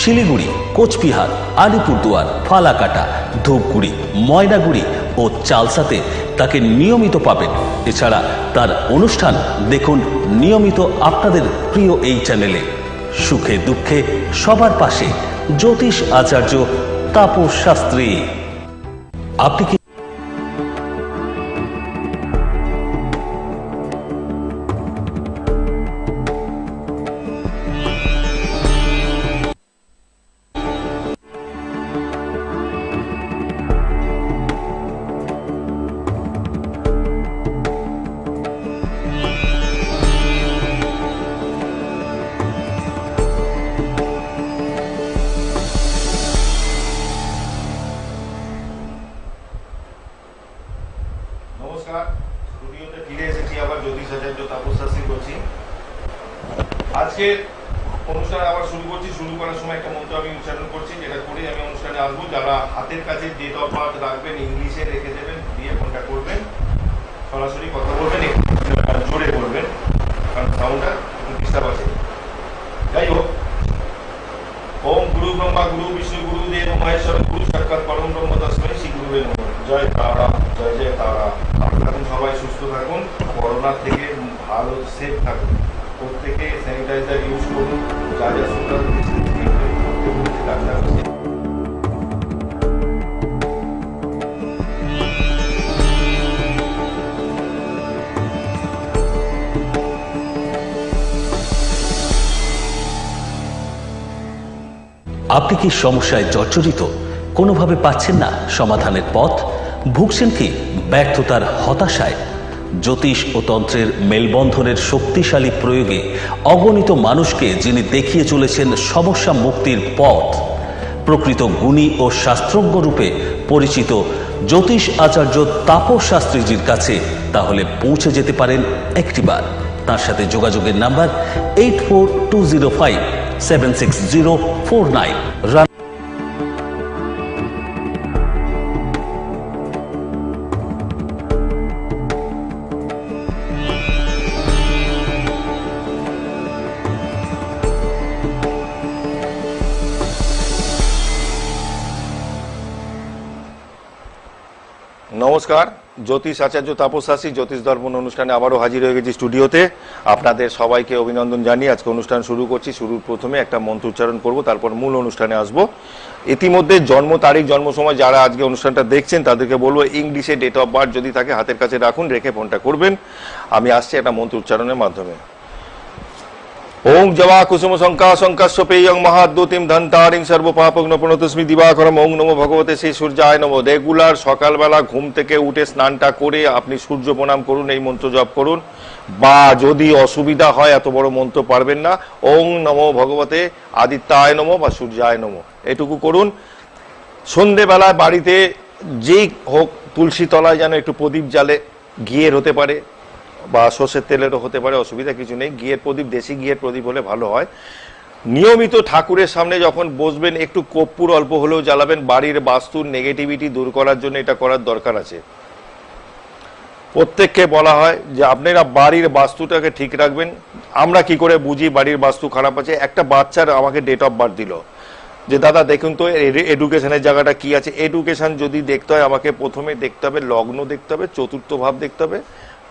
শিলিগুড়ি, কোচবিহার, আলিপুরদুয়ার, ফালাকাটা, ধূপগুড়ি, ময়নাগুড়ি ও চালসাতে তাকে নিয়মিত পাবেন। এছাড়া তার অনুষ্ঠান দেখুন নিয়মিত আপনাদের প্রিয় এই চ্যানেলে। সুখে দুঃখে সবার পাশে জ্যোতিষ আচার্য তাপস শাস্ত্রী। আপনি কি নমস্কার, স্টুডিওতে ফিরে এসেছি আবার। জ্যোতিষ আচার্য তাপস শাস্ত্রী বলছি। আজকে অনুষ্ঠান আবার শুরু করছি। শুরু করার সময় একটা মন্ত্র আমি উচ্চারণ করছি, যেটা করে আমি অনুষ্ঠানে আসবো। যারা হাতের কাছে ডেট অফ বার্থ রাখবেন ইংলিশে রেখে দেবেন, দিয়ে কন্ট্যাক্ট করবেন, সরাসরি কথা বলবেন, একটু জোরে বলবেন কারণ সাউন্ডটা একটু ডিস্টার্ব আছে। যাই হোক, ওম গুরু ব্রহ্মা গুরু বিষ্ণু গুরু দেব মহেশ্বর গুরু সাক্ষাৎ পরম ব্রহ্ম তস্মৈ শ্রী গুরুবে নমঃ। জয় তারা, জয় জয় তারা। আপনারা সবাই সুস্থ থাকুন, করোনা থেকে ভালো সেফ থাকুন, প্রত্যেকে স্যানিটাইজার ইউজ করুন, যা যা সোশ্যাল ডিস্টেন্সিং করতে বলছে ডাক্তার বলছে। আপনি কি সমস্যায় জর্জরিত, কোনোভাবে পাচ্ছেন না সমাধানের পথ? ভুগছেন কি ব্যর্থতার হতাশায়? জ্যোতিষ ও তন্ত্রের মেলবন্ধনের শক্তিশালী প্রয়োগে অগণিত মানুষকে যিনি দেখিয়ে চলেছেন সমস্যা মুক্তির পথ, প্রকৃত গুণী ও শাস্ত্রজ্ঞ রূপে পরিচিত জ্যোতিষ আচার্য তাপস শাস্ত্রীজির কাছে তাহলে পৌঁছে যেতে পারেন একটিবার। তার সাথে যোগাযোগের নাম্বার 8420576049, নমস্কার, জ্যোতিষ আচার্য তাপস শাস্ত্রী জ্যোতিষ দর্পণ অনুষ্ঠানে আবারও হাজির হয়ে গেছি স্টুডিওতে। আপনাদের সবাইকে অভিনন্দন জানিয়ে আজকে অনুষ্ঠান শুরু করছি। শুরুর প্রথমে একটা মন্ত্র উচ্চারণ করব, তারপর মূল অনুষ্ঠানে আসব। ইতিমধ্যে জন্ম তারিখ, জন্ম সময় যারা আজকে অনুষ্ঠানটা দেখছেন তাদেরকে বলবো ইংলিশে ডেট অফ বার্থ যদি থাকে হাতের কাছে রাখুন, রেখে ফোনটা করবেন। আমি আসছি একটা মন্ত্র উচ্চারণের মাধ্যমে। ওং জবা কুসুম শঙ্কা শঙ্কাশ্ব পেয়ং মহাদ্যুতিম ধন্তারিং সর্বপাপগ্ন প্রণতস্মি দিবাকরম। ওং নমো ভগবতে শ্রী সূর্যায় নমঃ। রেগুলার সকালবেলা ঘুম থেকে উঠে স্নানটা করে আপনি সূর্য প্রণাম করুন, এই মন্ত্র জপ করুন। বা যদি অসুবিধা হয়, এত বড় মন্ত্র পারবেন না, ওং নমো ভগবতে আদিত্যায় নমঃ বা সূর্যায় নমঃ, এটুকু করুন। সন্ধেবেলায় বাড়িতে যেই হোক তুলসী তলায় যেন একটু প্রদীপ জ্বালে, ঘিয়ের হতে পারে বা সর্ষের তেলেরও হতে পারে, অসুবিধা কিছু নেই। ঘিয়ের প্রদীপ, দেশি ঘিয়ের প্রদীপ হলে ভালো হয়। নিয়মিত ঠাকুরের সামনে যখন বসবেন একটু কর্পূর অল্প হলেও জ্বালাবেন। বাড়ির বাস্তুর নেগেটিভিটি দূর করার জন্য এটা করার দরকার আছে। প্রত্যেককে বলা হয় যে আপনারা বাড়ির বাস্তুটাকে ঠিক রাখবেন। আমরা কি করে বুঝি বাড়ির বাস্তু খারাপ আছে? একটা বাচ্চার আমাকে ডেট অফ বার্থ দিল, যে দাদা দেখুন তো এডুকেশনের জায়গাটা কি আছে। এডুকেশন যদি দেখতে হয় আমাকে প্রথমে দেখতে হবে লগ্ন দেখতে হবে, চতুর্থ ভাব দেখতে হবে,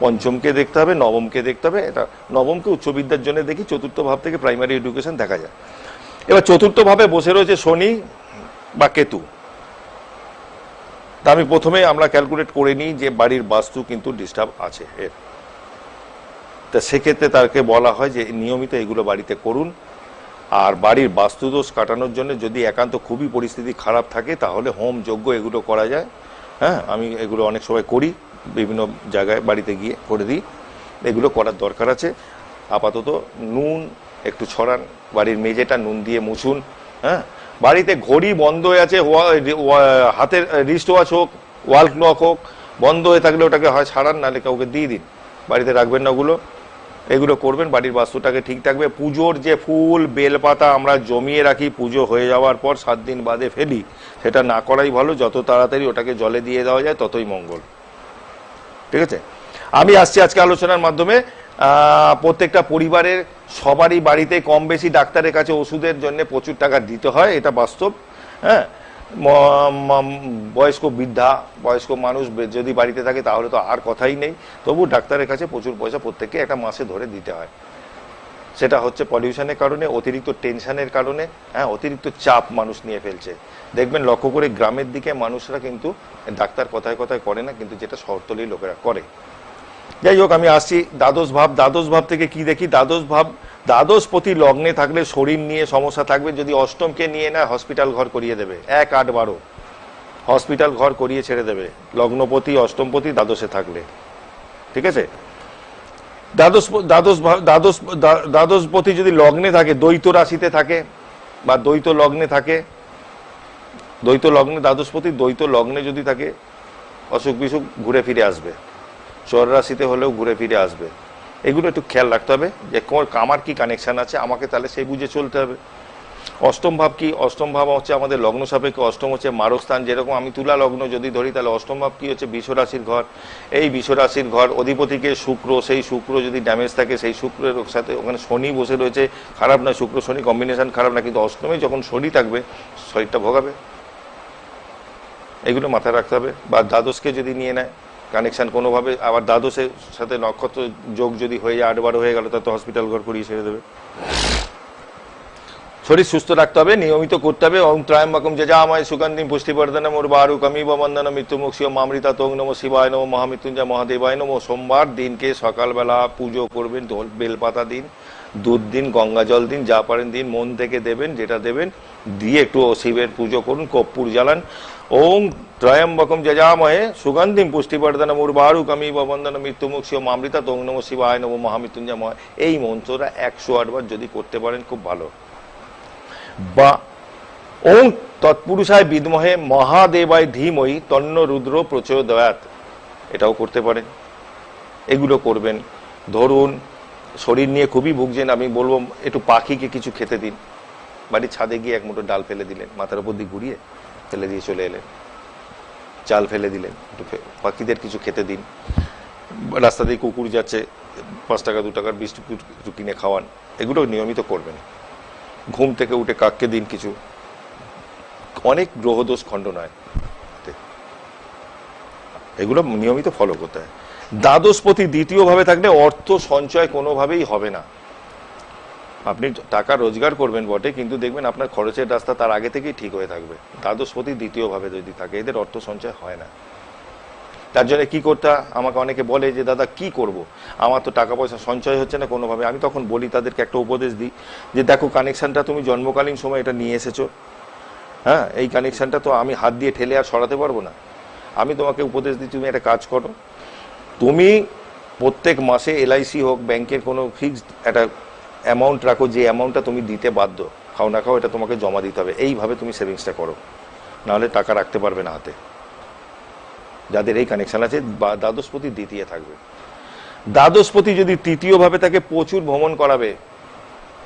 পঞ্চমকে দেখতে হবে, নবমকে দেখতে হবে। এটা নবমকে উচ্চ বিদ্যার জন্য দেখি, চতুর্থ ভাব থেকে প্রাইমারি এডুকেশন দেখা যায়। এবার চতুর্থ ভাবে বসে রয়েছে শনি বা কেতু। তা আমি প্রথমে আমরা ক্যালকুলেট করে নিই যে বাড়ির বাস্তু কিন্তু ডিস্টার্ব আছে এর। তা সেক্ষেত্রে তাকে বলা হয় যে নিয়মিত এগুলো বাড়িতে করুন। আর বাড়ির বাস্তুদোষ কাটানোর জন্য যদি একান্ত খুবই পরিস্থিতি খারাপ থাকে তাহলে হোম যজ্ঞ এগুলো করা যায়। হ্যাঁ, আমি এগুলো অনেক সময় করি, বিভিন্ন জায়গায় বাড়িতে গিয়ে করে দিই। এগুলো করার দরকার আছে। আপাতত নুন একটু ছড়ান, বাড়ির মেঝেটা নুন দিয়ে মুছুন। হ্যাঁ, বাড়িতে ঘড়ি বন্ধ হয়ে আছে, হাতের রিস্ট ওয়াচ হোক, ওয়াল ক্লক হোক, বন্ধ হয়ে থাকলে ওটাকে হয় ছাড়ান, নাহলে কাউকে দিয়ে দিন। বাড়িতে রাখবেন না ওগুলো। এগুলো করবেন, বাড়ির বাস্তুটাকে ঠিক থাকবে। পুজোর যে ফুল বেলপাতা আমরা জমিয়ে রাখি, পুজো হয়ে যাওয়ার পর 7 দিন বাদে ফেলি, সেটা না করাই ভালো। যত তাড়াতাড়ি ওটাকে জলে দিয়ে দেওয়া যায় ততই মঙ্গল। ঠিক আছে, আমি আসছি আজকে আলোচনার মাধ্যমে। প্রত্যেকটা পরিবারের সবারই বাড়িতে কম বেশি ডাক্তারের কাছে ওষুধের জন্য প্রচুর টাকা দিতে হয়, এটা বাস্তব। হ্যাঁ, বয়স্ক বৃদ্ধা বয়স্ক মানুষ যদি বাড়িতে থাকে তাহলে তো আর কথাই নেই। তবু ডাক্তারের কাছে প্রচুর পয়সা প্রত্যেককে একটা মাসে ধরে দিতে হয়। সেটা হচ্ছে পলিউশনের কারণে, অতিরিক্ত টেনশনের কারণে। হ্যাঁ, অতিরিক্ত চাপ মানুষ নিয়ে ফেলছে। দেখবেন লক্ষ্য করে গ্রামের দিকে মানুষরা কিন্তু ডাক্তার কথায় কথায় করে না, কিন্তু যেটা শহরতলির লোকেরা করে। যাই হোক, আমি আসছি দ্বাদশ ভাব। দ্বাদশ ভাব থেকে কি দেখি? দ্বাদশ ভাব, দ্বাদশ প্রতি লগ্নে থাকলে শরীর নিয়ে সমস্যা থাকবে। যদি অষ্টমকে নিয়ে নেয় হসপিটাল ঘর করিয়ে দেবে, 1, 8, 12 হসপিটাল ঘর করিয়ে ছেড়ে দেবে লগ্নপতি অষ্টমপতি দ্বাদশে থাকলে। ঠিক আছে, দ্বাদশপতি যদি লগ্নে থাকে, দ্বৈত রাশিতে থাকে বা দ্বৈত লগ্নে থাকে, দ্বৈত লগ্নে দ্বাদশপতি দ্বৈত লগ্নে যদি থাকে, অসুখ বিসুখ ঘুরে ফিরে আসবে। চর রাশিতে হলেও ঘুরে ফিরে আসবে। এগুলো একটু খেয়াল রাখতে হবে যে আমার কি কানেকশন আছে, আমাকে তাহলে সেই বুঝে চলতে হবে। অষ্টম ভাব কি? অষ্টম ভাব হচ্ছে আমাদের লগ্ন সাপেক্ষে। অষ্টম হচ্ছে মারকস্থান। যেরকম আমি তুলা লগ্ন যদি ধরি, তাহলে অষ্টম ভাব কি হচ্ছে? বৃষ রাশির ঘর। এই বৃষ রাশির ঘর অধিপতিকে শুক্র, সেই শুক্র যদি ড্যামেজ থাকে, সেই শুক্রের সাথে ওখানে শনি বসে রয়েছে। খারাপ না, শুক্র শনি কম্বিনেশন খারাপ না, কিন্তু অষ্টমে যখন শনি থাকবে শরীরটা ভোগাবে। এগুলো মাথায় রাখতে হবে। বা দ্বাদশকে যদি নিয়ে নেয় কানেকশন কোনোভাবে, আবার দ্বাদশের সাথে নক্ষত্র যোগ যদি হয়ে যায়, 8 হয়ে গেল, তার তো হসপিটাল ঘর করিয়ে ছেড়ে দেবে। শরীর সুস্থ রাখতে হবে, নিয়মিত করতে হবে। ওম ত্রয়ম্বকম যজামহে সুগন্ধিম পুষ্টিবর্ধনম উর্বারুকমিব বন্দনম মৃত্যুমুক্ষীয় মামৃতা তোং নমঃ শিবায় নমঃ মহামৃত্যুঞ্জয় মহাদেবায় নমঃ। সোমবার দিনকে সকালবেলা পুজো করবেন, বেলপাতা দিন, দুধ দিন, গঙ্গা জল দিন, যা পারেন দিন, মন থেকে দেবেন, যেটা দেবেন দিয়ে একটু শিবের পুজো করুন, কর্পূর জ্বালান। ওম ত্রয়ম্বকম যজামহে সুগন্ধিম পুষ্টিবর্ধনম উর্বারুকমিব বন্দনম মৃত্যুমুক্ষীয় মামৃতা তোং নমঃ শিবায় নমঃ মহামৃত্যুঞ্জয় মহা। এই মন্ত্রটা 108 বার যদি করতে পারেন খুব ভালো। বা ওং তৎপুরুষায় বিদ্মহে মহাদেবায় ধীমহি তন্ন রুদ্র প্রচোদয়াৎ, এটাও করতে পারেন। এগুলো করবেন। ধরুন শরীর নিয়ে খুবই ভুগছেন, আমি বলবো একটু পাখিকে কিছু খেতে দিন। বাড়ির ছাদে গিয়ে 1 মুঠো ডাল ফেলে দিলেন, মাথার উপর দিয়ে ঘুরিয়ে ফেলে দিয়ে চলে এলেন। চাল ফেলে দিলেন, একটু পাখিদের কিছু খেতে দিন। রাস্তা দিয়ে কুকুর যাচ্ছে, 5 টাকা 2 টাকার বিস্কুট একটু কিনে খাওয়ান। এগুলো নিয়মিত করবেন। ঘুম থেকে উঠে কাককে দিন কিছু। অনেক গ্রহদোষ খণ্ডন হয়, এগুলো নিয়মিত ফলো করতে হয়। দ্বাদশপতি দ্বিতীয় ভাবে থাকলে অর্থ সঞ্চয় কোনোভাবেই হবে না। আপনি টাকা রোজগার করবেন বটে, কিন্তু দেখবেন আপনার খরচের রাস্তা তার আগে থেকেই ঠিক হয়ে থাকবে। দ্বাদশপতি দ্বিতীয় ভাবে যদি থাকে, এদের অর্থ সঞ্চয় হয় না। তার জন্য কি করতে হয়, আমাকে অনেকে বলে যে দাদা কি করব, আমার তো টাকা পয়সা সঞ্চয় হচ্ছে না কোনোভাবে। আমি তখন বলি তাদেরকে একটা উপদেশ দিই যে দেখো কানেকশানটা তুমি জন্মকালীন সময় এটা নিয়ে এসেছো, হ্যাঁ, এই কানেকশানটা তো আমি হাত দিয়ে ঠেলে আর সরাতে পারবো না। আমি তোমাকে উপদেশ দিই তুমি একটা কাজ করো, তুমি প্রত্যেক মাসে LIC হোক ব্যাংকের কোনো ফিক্সড একটা অ্যামাউন্ট রাখো, যে অ্যামাউন্টটা তুমি দিতে বাধ্য, খাও না খাও এটা তোমাকে জমা দিতে হবে। এইভাবে তুমি সেভিংসটা করো, নাহলে টাকা রাখতে পারবে না হাতে। যাদের এই কানেকশান আছে বা দ্বাদশপতি দ্বিতীয় থাকবে। দ্বাদশপতি যদি তৃতীয়ভাবে তাকে প্রচুর ভ্রমণ করাবে,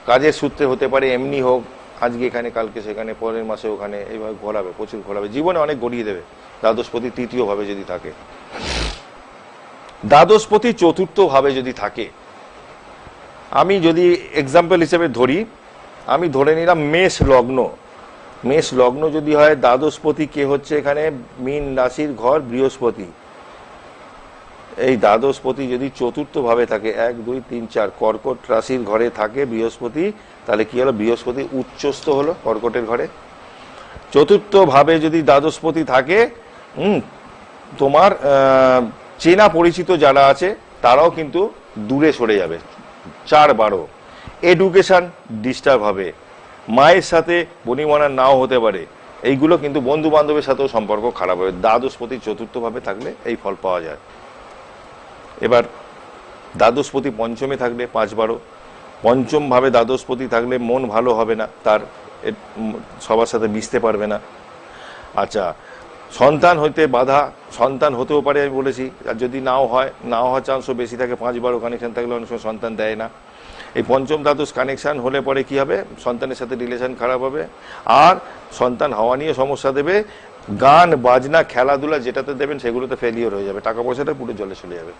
কাজের সূত্রে হতে পারে, এমনি হোক, আজকে এখানে কালকে সেখানে, পরের মাসে ওখানে, এইভাবে ঘোরাবে, প্রচুর ঘোরাবে, জীবনে অনেক গড়িয়ে দেবে দ্বাদশপতি তৃতীয়ভাবে যদি থাকে। দ্বাদশপতি চতুর্থভাবে যদি থাকে, আমি যদি এক্সাম্পল হিসেবে ধরি, আমি ধরে নিলাম মেষ লগ্ন। মেষ লগ্ন যদি হয়, দ্বাদশপতি কে হচ্ছে এখানে, মীন রাশির ঘর বৃহস্পতি। এই দ্বাদশপতি যদি চতুর্থভাবে থাকে, 1 2 3 4 কর্কট রাশির ঘরে থাকে বৃহস্পতি, তাহলে কি হলো, বৃহস্পতি উচ্চস্থ হলো কর্কটের ঘরে। চতুর্থভাবে যদি দ্বাদশপতি থাকে, তোমার চেনা পরিচিত যারা আছে তারাও কিন্তু দূরে সরে যাবে। 4 12 এডুকেশন ডিস্টার্ব হবে, মায়ের সাথে বনিমনা নাও হতে পারে, এইগুলো কিন্তু বন্ধু বান্ধবের সাথেও সম্পর্ক খারাপ হবে। দ্বাদশপতি চতুর্থভাবে থাকলে এই ফল পাওয়া যায়। এবার দ্বাদশপতি পঞ্চমে থাকলে 5 12, পঞ্চমভাবে দ্বাদশপতি থাকলে মন ভালো হবে না, তার সবার সাথে মিশতে পারবে না। আচ্ছা, সন্তান হইতে বাধা, সন্তান হতেও পারে আমি বলেছি, আর যদি নাও হয়, নাও হওয়ার চান্সও বেশি থাকে। 5 12 কানেকশন থাকলে অনেক সময় সন্তান দেয় না। এই পঞ্চম দ্বাদশ কানেকশান হলে পরে কি হবে, সন্তানের সাথে রিলেশন খারাপ হবে, আর সন্তান হওয়া নিয়ে সমস্যা দেবে। গান বাজনা খেলাধুলা যেটাতে দেবেন সেগুলোতে ফেলিওর হয়ে যাবে, টাকা পয়সাটা পুরো জলে চলে যাবে।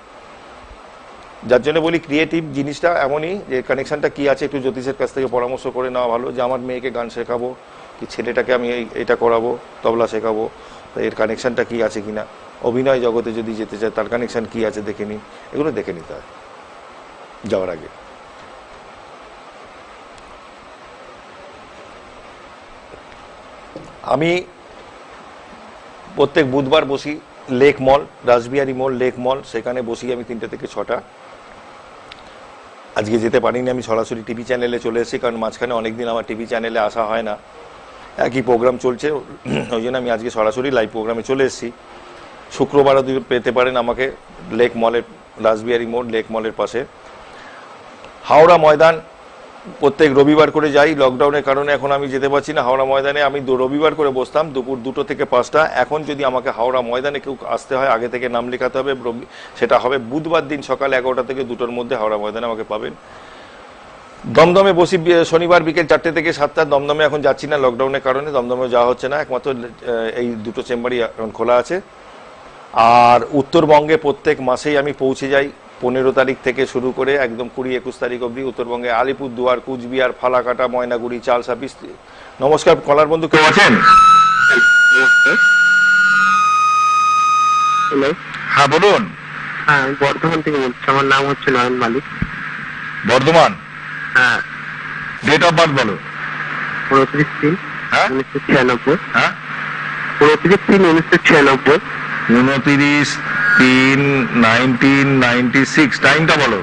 যার জন্য বলি ক্রিয়েটিভ জিনিসটা এমনই যে কানেকশানটা কি আছে একটু জ্যোতিষের কাছ থেকে পরামর্শ করে নেওয়া ভালো, যে আমার মেয়েকে গান শেখাবো, কি ছেলেটাকে আমি এটা করাবো, তবলা শেখাবো, তো এর কানেকশানটা কি আছে কিনা। অভিনয় জগতে যদি যেতে চায় তার কানেকশান কি আছে দেখে নিন, এগুলো দেখে নিতে হয় যাওয়ার আগে। আমি প্রত্যেক বুধবার বসি লেক মল, রাসবিহারী মোড় লেক মল, সেখানে বসি আমি 3টে থেকে 6টা। আজকে যেতে পারিনি, আমি সরাসরি টিভি চ্যানেলে চলে এসেছি, কারণ মাঝখানে অনেকদিন আমার টিভি চ্যানেলে আসা হয় না, একই প্রোগ্রাম চলছে, ওই জন্য আমি আজকে সরাসরি লাইভ প্রোগ্রামে চলে এসেছি। শুক্রবারও পেতে পারেন আমাকে লেক মলের, রাসবিহারী মোড় লেক মলের পাশে। হাওড়া ময়দান প্রত্যেক রবিবার করে যাই, লকডাউনের কারণে এখন আমি যেতে পারছি না হাওড়া ময়দানে। আমি রবিবার করে বসতাম দুপুর 2টো থেকে 5টা। এখন যদি আমাকে হাওড়া ময়দানে কেউ আসতে হয়, আগে থেকে নাম লেখাতে হবে। সেটা হবে বুধবার দিন সকাল 11টা থেকে 2টোর মধ্যে হাওড়া ময়দানে আমাকে পাবেন। দমদমে বসি শনিবার বিকেল 4টে থেকে 7টা। দমদমে এখন যাচ্ছি না লকডাউনের কারণে, দমদমে যাওয়া হচ্ছে না, একমাত্র এই 2টো চেম্বারই এখন খোলা আছে। আর উত্তরবঙ্গে প্রত্যেক মাসেই আমি পৌঁছে যাই, 15 তারিখ থেকে শুরু করে একদম 20-21 তারিখ অবধি উত্তরবঙ্গে আলিপুরদুয়ার, কুচবিহার, ফালাকাটা, ময়নাগুড়ি, চালসাপিস। নমস্কার কলার বন্ধু, কেউ আছেন? হ্যালো, হ্যাঁ বলুন। হ্যাঁ আমি বর্ধমান থেকে বলছি, আমার নাম হচ্ছে নয়ন মালিক। বর্ধমান? হ্যাঁ। ডেট অফ বার্থ বলো। 29-3-1996। হ্যাঁ 29-3-1996। 29-3-1996। টাইমটা বলো।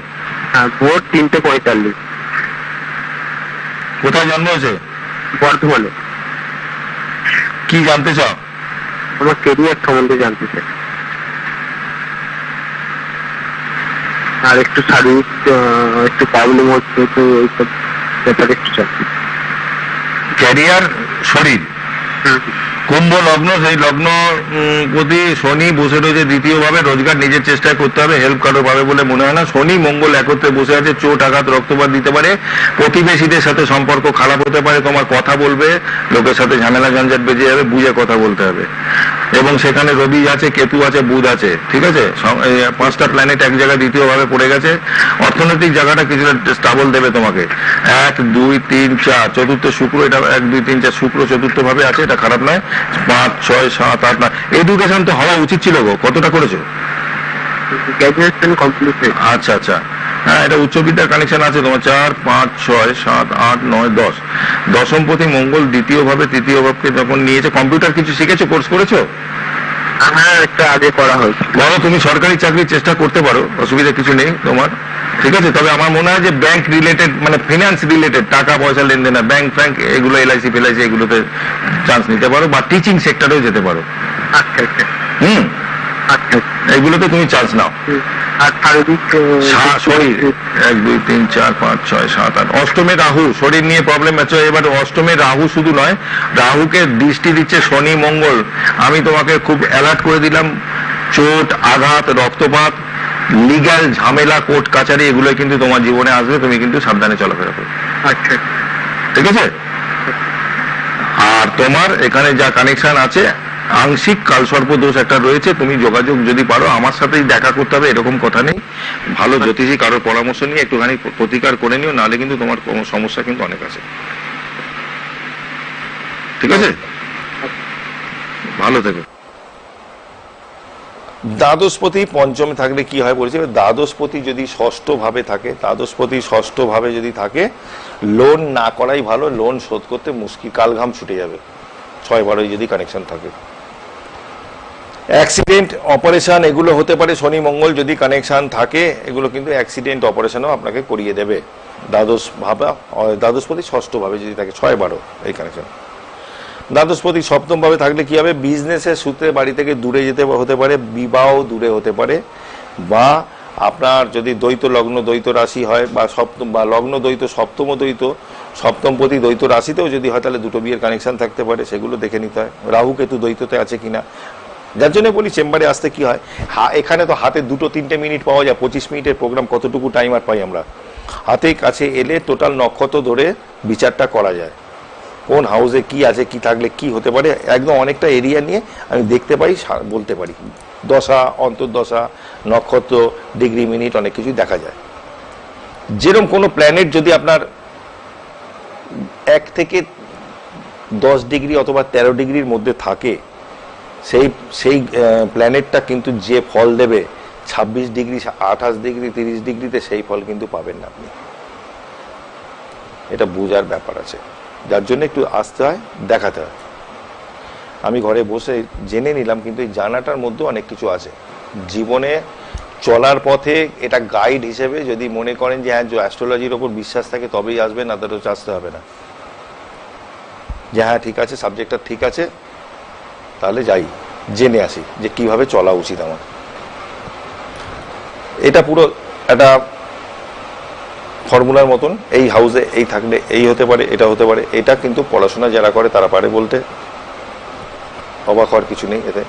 হ্যাঁ, ভোর 3:45। কোথায় জন্ম হয়েছে? বর্ধমানে। কি জানতে চাও? আমার কেরিয়ার সম্বন্ধে জানতে চাই, আর একটু শারীরিক একটু প্রবলেম হচ্ছে, তো এইসব ব্যাপারে একটু জানতে। ক্যারিয়ার, শরীর। কুম্ভ লগ্ন, সেই লগ্ন প্রতি শনি বসে রয়েছে দ্বিতীয়ভাবে। রোজগার নিজের চেষ্টায় করতে হবে, হেল্প কারো পাবে বলে মনে হয় না। শনি মঙ্গল একত্রে বসে আছে, চোট আঘাত রক্তপাত দিতে পারে, প্রতিবেশীদের সাথে সম্পর্ক খারাপ হতে পারে, তোমার কথা বলবে, লোকের সাথে ঝামেলা ঝঞ্ঝাট বেজে যাবে, বুঝে কথা বলতে হবে। এবং সেখানে রবি আছে, কেতু আছে, বুধ আছে, ঠিক আছে, 5টা প্ল্যানেট এক জায়গায় দ্বিতীয়ভাবে পড়ে গেছে। অর্থনৈতিক জায়গাটা কিছুটা স্টাবল দেবে তোমাকে। 1 2 3 4 চতুর্থ শুক্র, এটা 1 2 3 4 শুক্র চতুর্থভাবে আছে, এটা খারাপ নয়। 5 6 7 8 9 এডুকেশন তো হওয়া উচিত ছিল গো, কতটা করেছো? গ্র্যাজুয়েশন কমপ্লিট হয়েছে। আচ্ছা আচ্ছা, হ্যাঁ এটা উচ্চ বিদ্যার কানেকশন আছে তোমার। 4 5 6 7 8 9 10। দশমপতি মঙ্গল দ্বিতীয়ভাবে তৃতীয় ভাবকে যখন নিয়েছে। কম্পিউটার কিছু শিখেছো, কোর্স করেছো? হ্যাঁ একটা আগে করা হয়েছে। বলো, তুমি সরকারি চাকরির চেষ্টা করতে পারো, অসুবিধা কিছু নেই তোমার, ঠিক আছে। তবে আমার মনে হয় যে ব্যাংক রিলেটেড মানে ফিনান্স রিলেটেড টাকা পয়সা লেনদেন, ব্যাংক ফ্যাংক এগুলো এলআইসি ফেলআইসি এগুলোতে চান্স নিতে পারো, বা টিচিং সেক্টরেও যেতে পারো। আচ্ছা আচ্ছা আচ্ছা। এইগুলোতে তুমি চান্স নাও। আর শারীরিক শরীর 1 2 3 4 5 6 7 8 অষ্টমে রাহু, শরীর নিয়ে প্রবলেম আছে। এবার অষ্টমে রাহু শুধু নয়, রাহুকে দৃষ্টি দিচ্ছে শনি মঙ্গল। আমি তোমাকে খুব অ্যালার্ট করে দিলাম, চোট আঘাত রক্তপাত লিগ্যাল ঝামেলা কোর্ট কাচারি এগুলো কিন্তু তোমার জীবনে আসবে, তুমি কিন্তু সাবধানে চলাফেরা করো। আচ্ছা ঠিক আছে। আর তোমার এখানে যা কানেকশন আছে, আংশিক কালসর্প দোষ একটা রয়েছে, তুমি যোগাযোগ যদি পারো আমার সাথেই দেখা করতে হবে এরকম কথা নেই, ভালো জ্যোতিষী কারোর পরামর্শ নিয়ে একটুখানি প্রতিকার করে নিও, নাহলে কিন্তু তোমার সমস্যা কিন্তু অনেক আছে। ঠিক আছে, ভালো থেকো। দ্বাদশপতি পঞ্চমে থাকলে কি হয় বলছে, দ্বাদশপতি যদি ষষ্ঠ ভাবে থাকে, দ্বাদশপতি ষষ্ঠ ভাবে যদি থাকে, লোন না করাই ভালো, লোন শোধ করতে মুশকিল, কালঘাম ছুটে যাবে 6-12 যদি কানেকশন থাকে। অ্যাক্সিডেন্ট অপারেশন এগুলো হতে পারে, শনি মঙ্গল যদি কানেকশন থাকে এগুলো কিন্তু অ্যাক্সিডেন্ট অপারেশনও আপনাকে করিয়ে দেবে। দ্বাদশপতি ষষ্ঠ ভাবে যদি থাকে 6-12 এই কানেকশন। দ্বাদশপতি সপ্তম ভাবে থাকলে কি হবে, বিজনেসের সূত্রে বাড়ি থেকে দূরে যেতে হতে পারে, বিবাহ দূরে হতে পারে, বা আপনার যদি দ্বৈত লগ্ন দ্বৈত রাশি হয়, বা সপ্তম বা লগ্ন দ্বৈত সপ্তম দ্বৈত সপ্তমপতি দ্বৈত রাশিতেও যদি হয় তাহলে দুটো বিয়ের কানেকশন থাকতে পারে, সেগুলো দেখে নিতে হয়। রাহু কেতু দ্বৈততে আছে কিনা, যার জন্য বলি চেম্বারে আসতে কি হয়, এখানে তো হাতে 2-3 মিনিট পাওয়া যায়, 25 মিনিটের প্রোগ্রাম কতটুকু টাইম আর পাই আমরা, হাতে কাছে এলে টোটাল নক্ষত্র ধরে বিচারটা করা যায়, কোন হাউসে কি আছে, কি থাকলে কি হতে পারে, একদম অনেকটা এরিয়া নিয়ে আমি দেখতে পাই, বলতে পারি। দশা অন্তর্দশা নক্ষত্র ডিগ্রি মিনিট অনেক কিছু দেখা যায়। যেরকম কোনো প্ল্যানেট যদি আপনার 1 থেকে 10 ডিগ্রি অথবা 13 ডিগ্রির মধ্যে থাকে, সেই প্ল্যানেটটা কিন্তু যে ফল দেবে 26 ডিগ্রি 28 ডিগ্রি 30 ডিগ্রিতে সেই ফল কিন্তু পাবেন না আপনি। এটা বোঝার ব্যাপার আছে, যার জন্য একটু আসতে হয়, দেখাতে হয়। আমি ঘরে বসে জেনে নিলাম, কিন্তু এই জানাটার মধ্যে অনেক কিছু আছে জীবনে চলার পথে। এটা গাইড হিসেবে যদি মনে করেন যে হ্যাঁ অ্যাস্ট্রোলজির ওপর বিশ্বাস থাকে তবেই আসবেন, না তাহলে আসতে হবে না। যে হ্যাঁ ঠিক আছে সাবজেক্টটা ঠিক আছে, তাহলে যাই জেনে আসি যে কিভাবে চলা উচিত আমার। এটা পুরো একটা ফর্মুলার মতন, এই হাউসে এই থাকলে এই হতে পারে, এটা হতে পারে। এটা কিন্তু পড়াশোনা যারা করে তারা পারে বলতে, অবাক হওয়ার কিছু নেই এতে।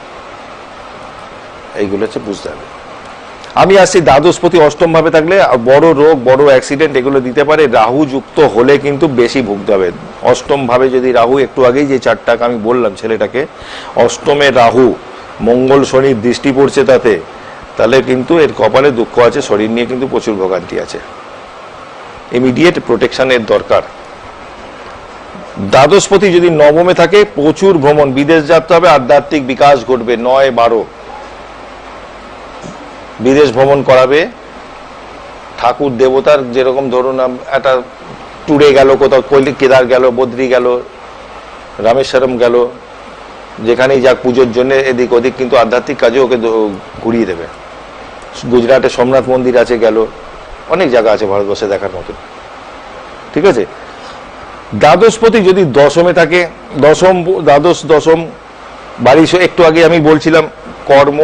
এইগুলো হচ্ছে বুঝতে হবে। আমি আসছি দ্বাদশপতি অষ্টম ভাবে থাকলে বড় রোগ বড় অ্যাক্সিডেন্ট এগুলো দিতে পারে, রাহু যুক্ত হলে কিন্তু বেশি ভুগতে হবে। অষ্টম ভাবে যদি রাহু, একটু আগেই যে 4টাকে আমি বললাম ছেলেটাকে, অষ্টমে রাহু মঙ্গল শনির দৃষ্টি পড়ছে তাতে, তাহলে কিন্তু এর কপালে দুঃখ আছে, শরীর নিয়ে কিন্তু প্রচুর ভোগান্তি আছে, ইমিডিয়েট প্রোটেকশনের দরকার। দ্বাদশপতি যদি নবমে থাকে, প্রচুর ভ্রমণ, বিদেশ যেতে হবে, আধ্যাত্মিক বিকাশ ঘটবে। 9-12 বিদেশ ভ্রমণ করাবে। ঠাকুর দেবতার যেরকম ধরুন একটা ট্যুরে গেল, কোথাও কেদার গেল, বদ্রী গেল, রামেশ্বরম গেল, যেখানেই যাক পুজোর জন্য এদিক ওদিক, কিন্তু আধ্যাত্মিক কাজে ওকে ঘুরিয়ে দেবে। গুজরাটে সোমনাথ মন্দির আছে, গেল, অনেক জায়গা আছে ভারতবর্ষে দেখার মতন। ঠিক আছে। দ্বাদশপতি যদি দশমে থাকে, দশম বাড়ি, একটু আগে আমি বলছিলাম কর্ম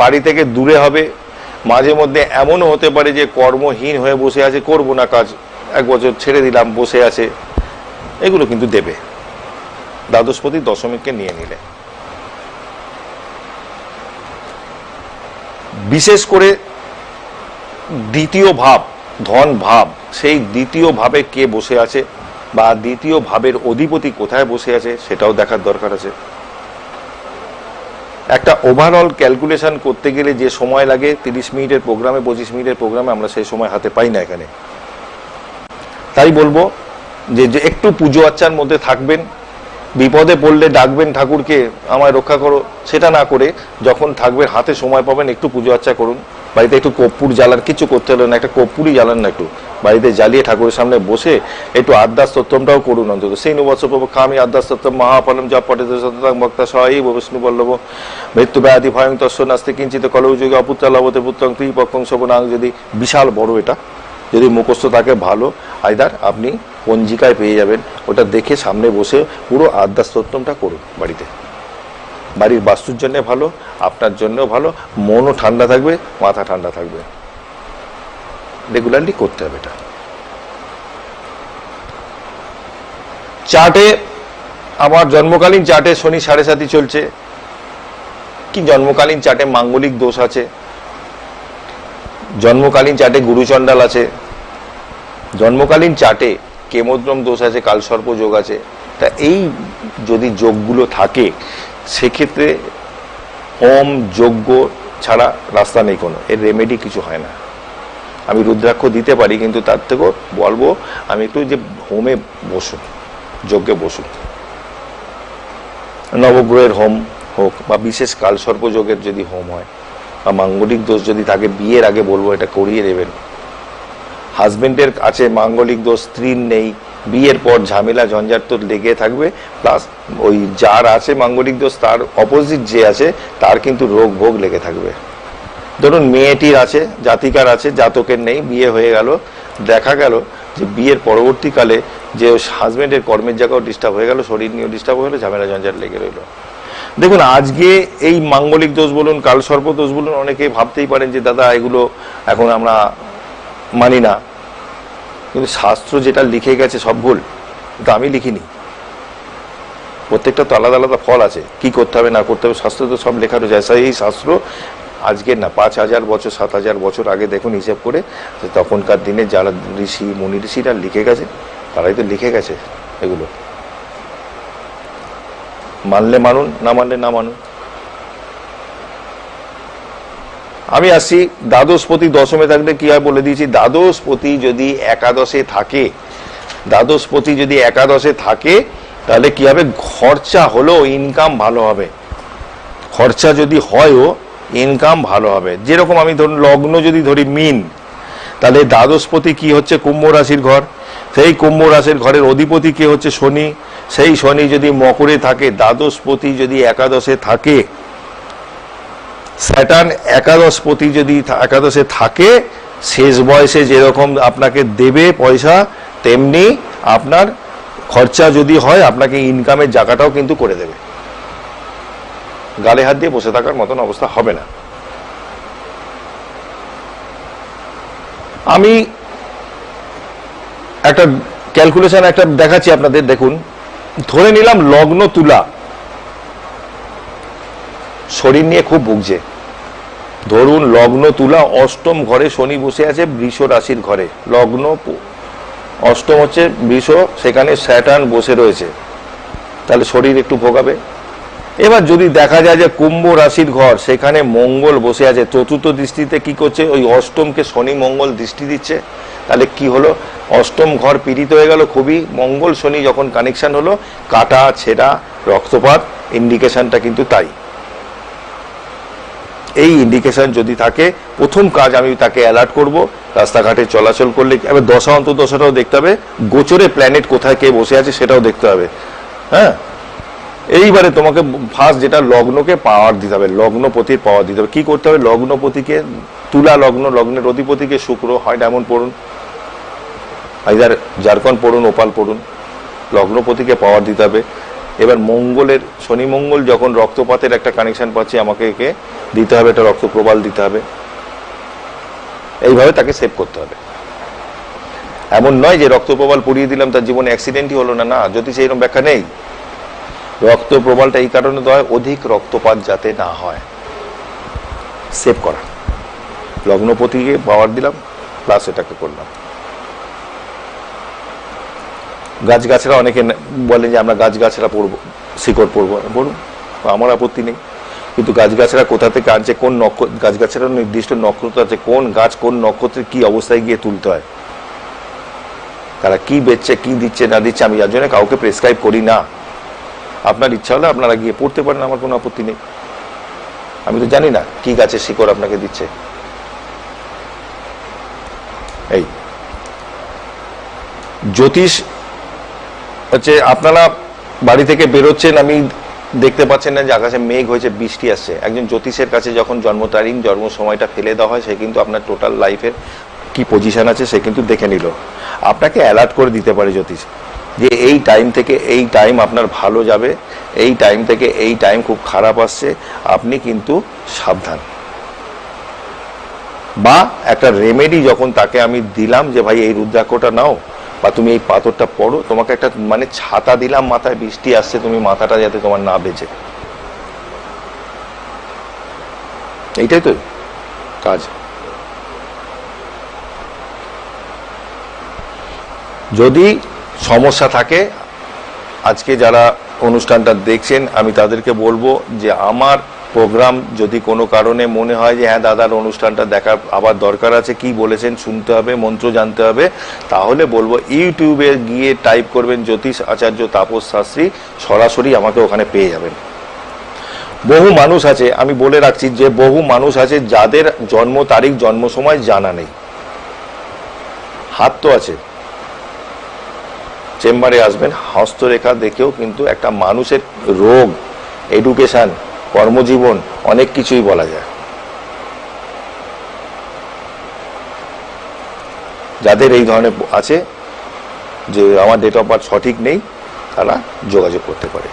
বাড়ি থেকে দূরে হবে। মাঝে মধ্যে এমনও হতে পারে যে কর্মহীন হয়ে বসে আছে, করব না কাজ, 1 বছর ছেড়ে দিলাম, বসে আছে, এগুলো কিন্তু দেবে দ্বাদশপতি দশমীকে নিয়ে নিলে। বিশেষ করে দ্বিতীয় ভাব ধন ভাব, সেই দ্বিতীয় ভাবে কে বসে আছে বা দ্বিতীয় ভাবের অধিপতি কোথায় বসে আছে সেটাও দেখার দরকার আছে। একটা ওভারঅল ক্যালকুলেশন করতে গেলে যে সময় লাগে 30 মিনিটের প্রোগ্রামে 25 মিনিটের প্রোগ্রামে আমরা সেই সময় হাতে পাই না এখানে। তাই বলবো যে একটু পুজো আচ্চার মধ্যে থাকবেন, বিপদে পড়লে ডাকবেন ঠাকুরকে আমায় রক্ষা করো, সেটা না করে যখন থাকবেন হাতে সময় পাবেন একটু পুজো আর্চা করুন। বাড়িতে একটু কর্পূর জ্বালান, কিছু করতে হলো না, একটা কর্পূরই জ্বালান না, একটু বাড়িতে জ্বালিয়ে ঠাকুরের সামনে বসে একটু আদ্যাস্তোত্তমটাও করুন অন্তত। সেই নুবৎসপ্রভক্ষামি আদ্যাস্তোত্তম মহাফলম যা পঠেত সততাং ভক্তা সহায়ী বিষ্ণু বল্লভ মৃত্যু ব্যাধি ভয়ং তস্য নাস্তি কিঞ্চিত কলৌযুগে অপুত্রা লভতে পুত্রং ত্রিপক্ষং শোভনাং। যদি বিশাল বড় এটা যদি মুখস্থ থাকে ভালো, আইদার আপনি পঞ্জিকায় পেয়ে যাবেন, ওটা দেখে সামনে বসে পুরো আদ্যাস্তোত্তমটা করুন বাড়িতে। বাড়ির বাস্তুর জন্য ভালো, আপনার জন্যও ভালো, মনও ঠান্ডা থাকবে, মাথা ঠান্ডা থাকবে। রেগুলারলি করতে হবে এটা। চার্টে আমার জন্মকালীন চার্টে শনি 7.5 চলছে, কি জন্মকালীন চার্টে মাঙ্গলিক দোষ আছে, জন্মকালীন চার্টে গুরুচণ্ডাল আছে, জন্মকালীন চার্টে কেমদ্রম দোষ আছে, কালসর্প যোগ আছে। তা এই যদি যোগগুলো থাকে সেক্ষেত্রে হোম যজ্ঞ ছাড়া রাস্তা নেই কোনো, এর রেমেডি কিছু হয় না। আমি রুদ্রাক্ষ দিতে পারি, কিন্তু তার থেকেও বলবো আমি একটু যে হোমে বসুন, যজ্ঞে বসুন। নবগ্রহের হোম হোক বা বিশেষ কালসর্প যোগের যদি হোম হয় বা মাঙ্গলিক দোষ যদি থাকে, বিয়ের আগে বলবো এটা করিয়ে নেবেন। হাজবেন্ডের আছে মাঙ্গলিক দোষ, স্ত্রীর নেই, বিয়ের পর ঝামেলা ঝঞ্ঝাট তো লেগে থাকবে, প্লাস ওই যার আছে মাঙ্গলিক দোষ তার অপোজিট যে আছে তার কিন্তু রোগ ভোগ লেগে থাকবে। ধরুন মেয়েটির আছে, জাতিকার আছে, জাতকের নেই, বিয়ে হয়ে গেল, দেখা গেল যে বিয়ের পরবর্তীকালে যে হাজবেন্ডের কর্মের জায়গাও ডিস্টার্ব হয়ে গেল, শরীর নিয়েও ডিস্টার্ব হয়ে গেলো, ঝামেলা ঝঞ্ঝাট লেগে রইল। দেখুন আজকে এই মাঙ্গলিক দোষ বলুন, কালসর্প দোষ বলুন, অনেকে ভাবতেই পারেন যে দাদা এগুলো এখন আমরা মানি না, কিন্তু শাস্ত্র যেটা লিখে গেছে সব ভুল, কিন্তু আমি লিখিনি। প্রত্যেকটা তো আলাদা আলাদা ফল আছে, কি করতে হবে না করতে হবে, শাস্ত্র তো সব লেখা রয়েছে। এই শাস্ত্র আজকের না, 5000 বছর 7000 বছর আগে দেখুন হিসেব করে, তখনকার দিনে যারা ঋষি মুনি ঋষিরা লিখে গেছে তারাই তো লিখে গেছে এগুলো। মানলে মানুন, না মানলে না মানুন। আমি আসছি দ্বাদশপতি দশমে থাকলে কি হয় বলে দিয়েছি। দ্বাদশপতি যদি একাদশে থাকে, দ্বাদশপতি যদি একাদশে থাকে তাহলে কি হবে, খরচা হলেও ইনকাম ভালো হবে। খরচা যদি হয়ও ইনকাম ভালো হবে। যেরকম আমি ধরুন লগ্ন যদি ধরি মিন, তাহলে দ্বাদশপতি কি হচ্ছে, কুম্ভ রাশির ঘর, সেই কুম্ভ রাশির ঘরের অধিপতি কে হচ্ছে শনি, সেই শনি যদি মকরে থাকে, দ্বাদশপতি যদি একাদশে থাকে, স্যাটার্ন একাদশপতি যদি একাদশে থাকে, শেষ বয়সে যেরকম আপনাকে দেবে পয়সা, তেমনি আপনার খরচা যদি হয় আপনাকে ইনকামের জায়গাটাও কিন্তু করে দেবে। গালে হাত দিয়ে বসে থাকার মতন অবস্থা হবে না। আমি একটা ক্যালকুলেশন একটা দেখাচ্ছি আপনাদের, দেখুন ধরে নিলাম লগ্ন তুলা, শরীর নিয়ে খুব ভুগছে। ধরুন লগ্ন তুলা, অষ্টম ঘরে শনি বসে আছে বৃষ রাশির ঘরে, লগ্ন অষ্টম হচ্ছে বৃষ, সেখানে স্যাটার্ন বসে রয়েছে, তাহলে শরীর একটু ভোগাবে। এবার যদি দেখা যায় যে কুম্ভ রাশির ঘর, সেখানে মঙ্গল বসে আছে, চতুর্থ দৃষ্টিতে কি করছে, ওই অষ্টমকে শনি মঙ্গল দৃষ্টি দিচ্ছে, তাহলে কি হলো, অষ্টম ঘর পীড়িত হয়ে গেল খুবই। মঙ্গল শনি যখন কানেকশন হলো, কাটা ছেঁড়া রক্তপাত, ইন্ডিকেশনটা কিন্তু তাই। এই ইন্ডিকেশন যদি থাকে, প্রথম কাজ আমি তাকে অ্যালার্ট করব, রাস্তাঘাটে চলাচল করলে। এবার দশা অন্তর্দশাটাও দেখতে হবে, গোচরে প্ল্যানেট কোথায় কে বসে আছে সেটাও দেখতে হবে। হ্যাঁ, এইবারে তোমাকে ফার্স্ট যেটা লগ্নকে পাওয়ার দিতে হবে, লগ্নপতির পাওয়ার দিতে হবে। কি করতে হবে, লগ্নপতিকে, তুলা লগ্ন, লগ্নের অধিপতিকে শুক্র, হয় ডায়মন্ড পড়ুন, আইদার জারকন পড়ুন, ওপাল পড়ুন, লগ্নপতিকে পাওয়ার দিতে হবে। এবার মঙ্গলের, শনি মঙ্গল যখন রক্তপাতের একটা কানেকশন পাচ্ছে, আমাকে একে দিতে হবে একটা রক্ত প্রবাল দিতে হবে। এইভাবে তাকে সেভ করতে হবে। এমন নয় যে রক্ত প্রবাল পড়িয়ে দিলাম তার জীবনে অ্যাক্সিডেন্টই হলো না, না, জ্যোতিষে এরকম ব্যাখ্যা নেই। রক্ত প্রবালটা এই কারণে দেওয়া হয়, অধিক রক্তপাত যাতে না হয়, সেভ করা। লগ্নপতিকে পাওয়ার দিলাম, প্লাস এটাকে করলাম। গাছগাছরা অনেকে বলেন যে আমরা গাছগাছরা পড়বো, শিকড় পড়বো, বলুন, আমার আপত্তি নেই, কিন্তু গাছগাছরা কোথা থেকে আনছে, কোন নক্ষত্র, গাছগাছরা নির্দিষ্ট নক্ষত্র আছে, কোন গাছ কোন নক্ষত্রের কি অবস্থায় গিয়ে তুলতে হয়, তারা কি বেচছে কি দিচ্ছে না দিচ্ছে, আমি যার জন্য কাউকে প্রেসক্রাইব করি না। আপনার ইচ্ছা হলে আপনারা গিয়ে পড়তে পারেন, আমার কোনো আপত্তি নেই। আমি তো জানি না কি গাছের শিকড় আপনাকে দিচ্ছে। এই জ্যোতিষ হচ্ছে, আপনারা বাড়ি থেকে বেরোচ্ছেন, আমি দেখতে পাচ্ছেন না যে আকাশে মেঘ হয়েছে, বৃষ্টি আসছে। একজন জ্যোতিষের কাছে যখন জন্ম তারিখ, জন্ম সময়টা ফেলে দেওয়া হয়, সে কিন্তু আপনার টোটাল লাইফের কি পজিশন আছে সে কিন্তু দেখে নিল। আপনাকে অ্যালার্ট করে দিতে পারে জ্যোতিষ যে এই টাইম থেকে এই টাইম আপনার ভালো যাবে, এই টাইম থেকে এই টাইম খুব খারাপ আসছে, আপনি কিন্তু সাবধান। বা একটা রেমেডি যখন তাকে আমি দিলাম যে ভাই এই রুদ্রাক্ষটা নাও বা তুমি এই পাথরটা পড়ো, তোমাকে একটা মানে ছাতা দিলাম মাথায়, বৃষ্টি আসছে, তুমি মাথাটা যাতে তোমার না বেঁচে, এইটাই তো কাজ। যদি সমস্যা থাকে, আজকে যারা অনুষ্ঠানটা দেখছেন আমি তাদেরকে বলবো যে আমার প্রোগ্রাম যদি কোনো কারণে মনে হয় যে হ্যাঁ দাদার অনুষ্ঠানটা দেখার আবার দরকার আছে, কি বলেছেন শুনতে হবে, মন্ত্র জানতে হবে, তাহলে বলবো ইউটিউবে গিয়ে টাইপ করবেন জ্যোতিষ আচার্য তাপস শাস্ত্রী, সরাসরি আমাকে ওখানে পেয়ে যাবেন। বহু মানুষ আছে, আমি বলে রাখছি যে বহু মানুষ আছে যাদের জন্ম তারিখ, জন্ম সময় জানা নেই, হাত তো আছে, চেম্বারে আসবেন, হস্তরেখা দেখেও কিন্তু একটা মানুষের রোগ, এডুকেশন, কর্মজীবন অনেক কিছুই বলা যায়। যাদের এই ধরনের আছে যে আমার ডেট অফ বার্থ সঠিক নেই, তারা যোগাযোগ করতে পারে।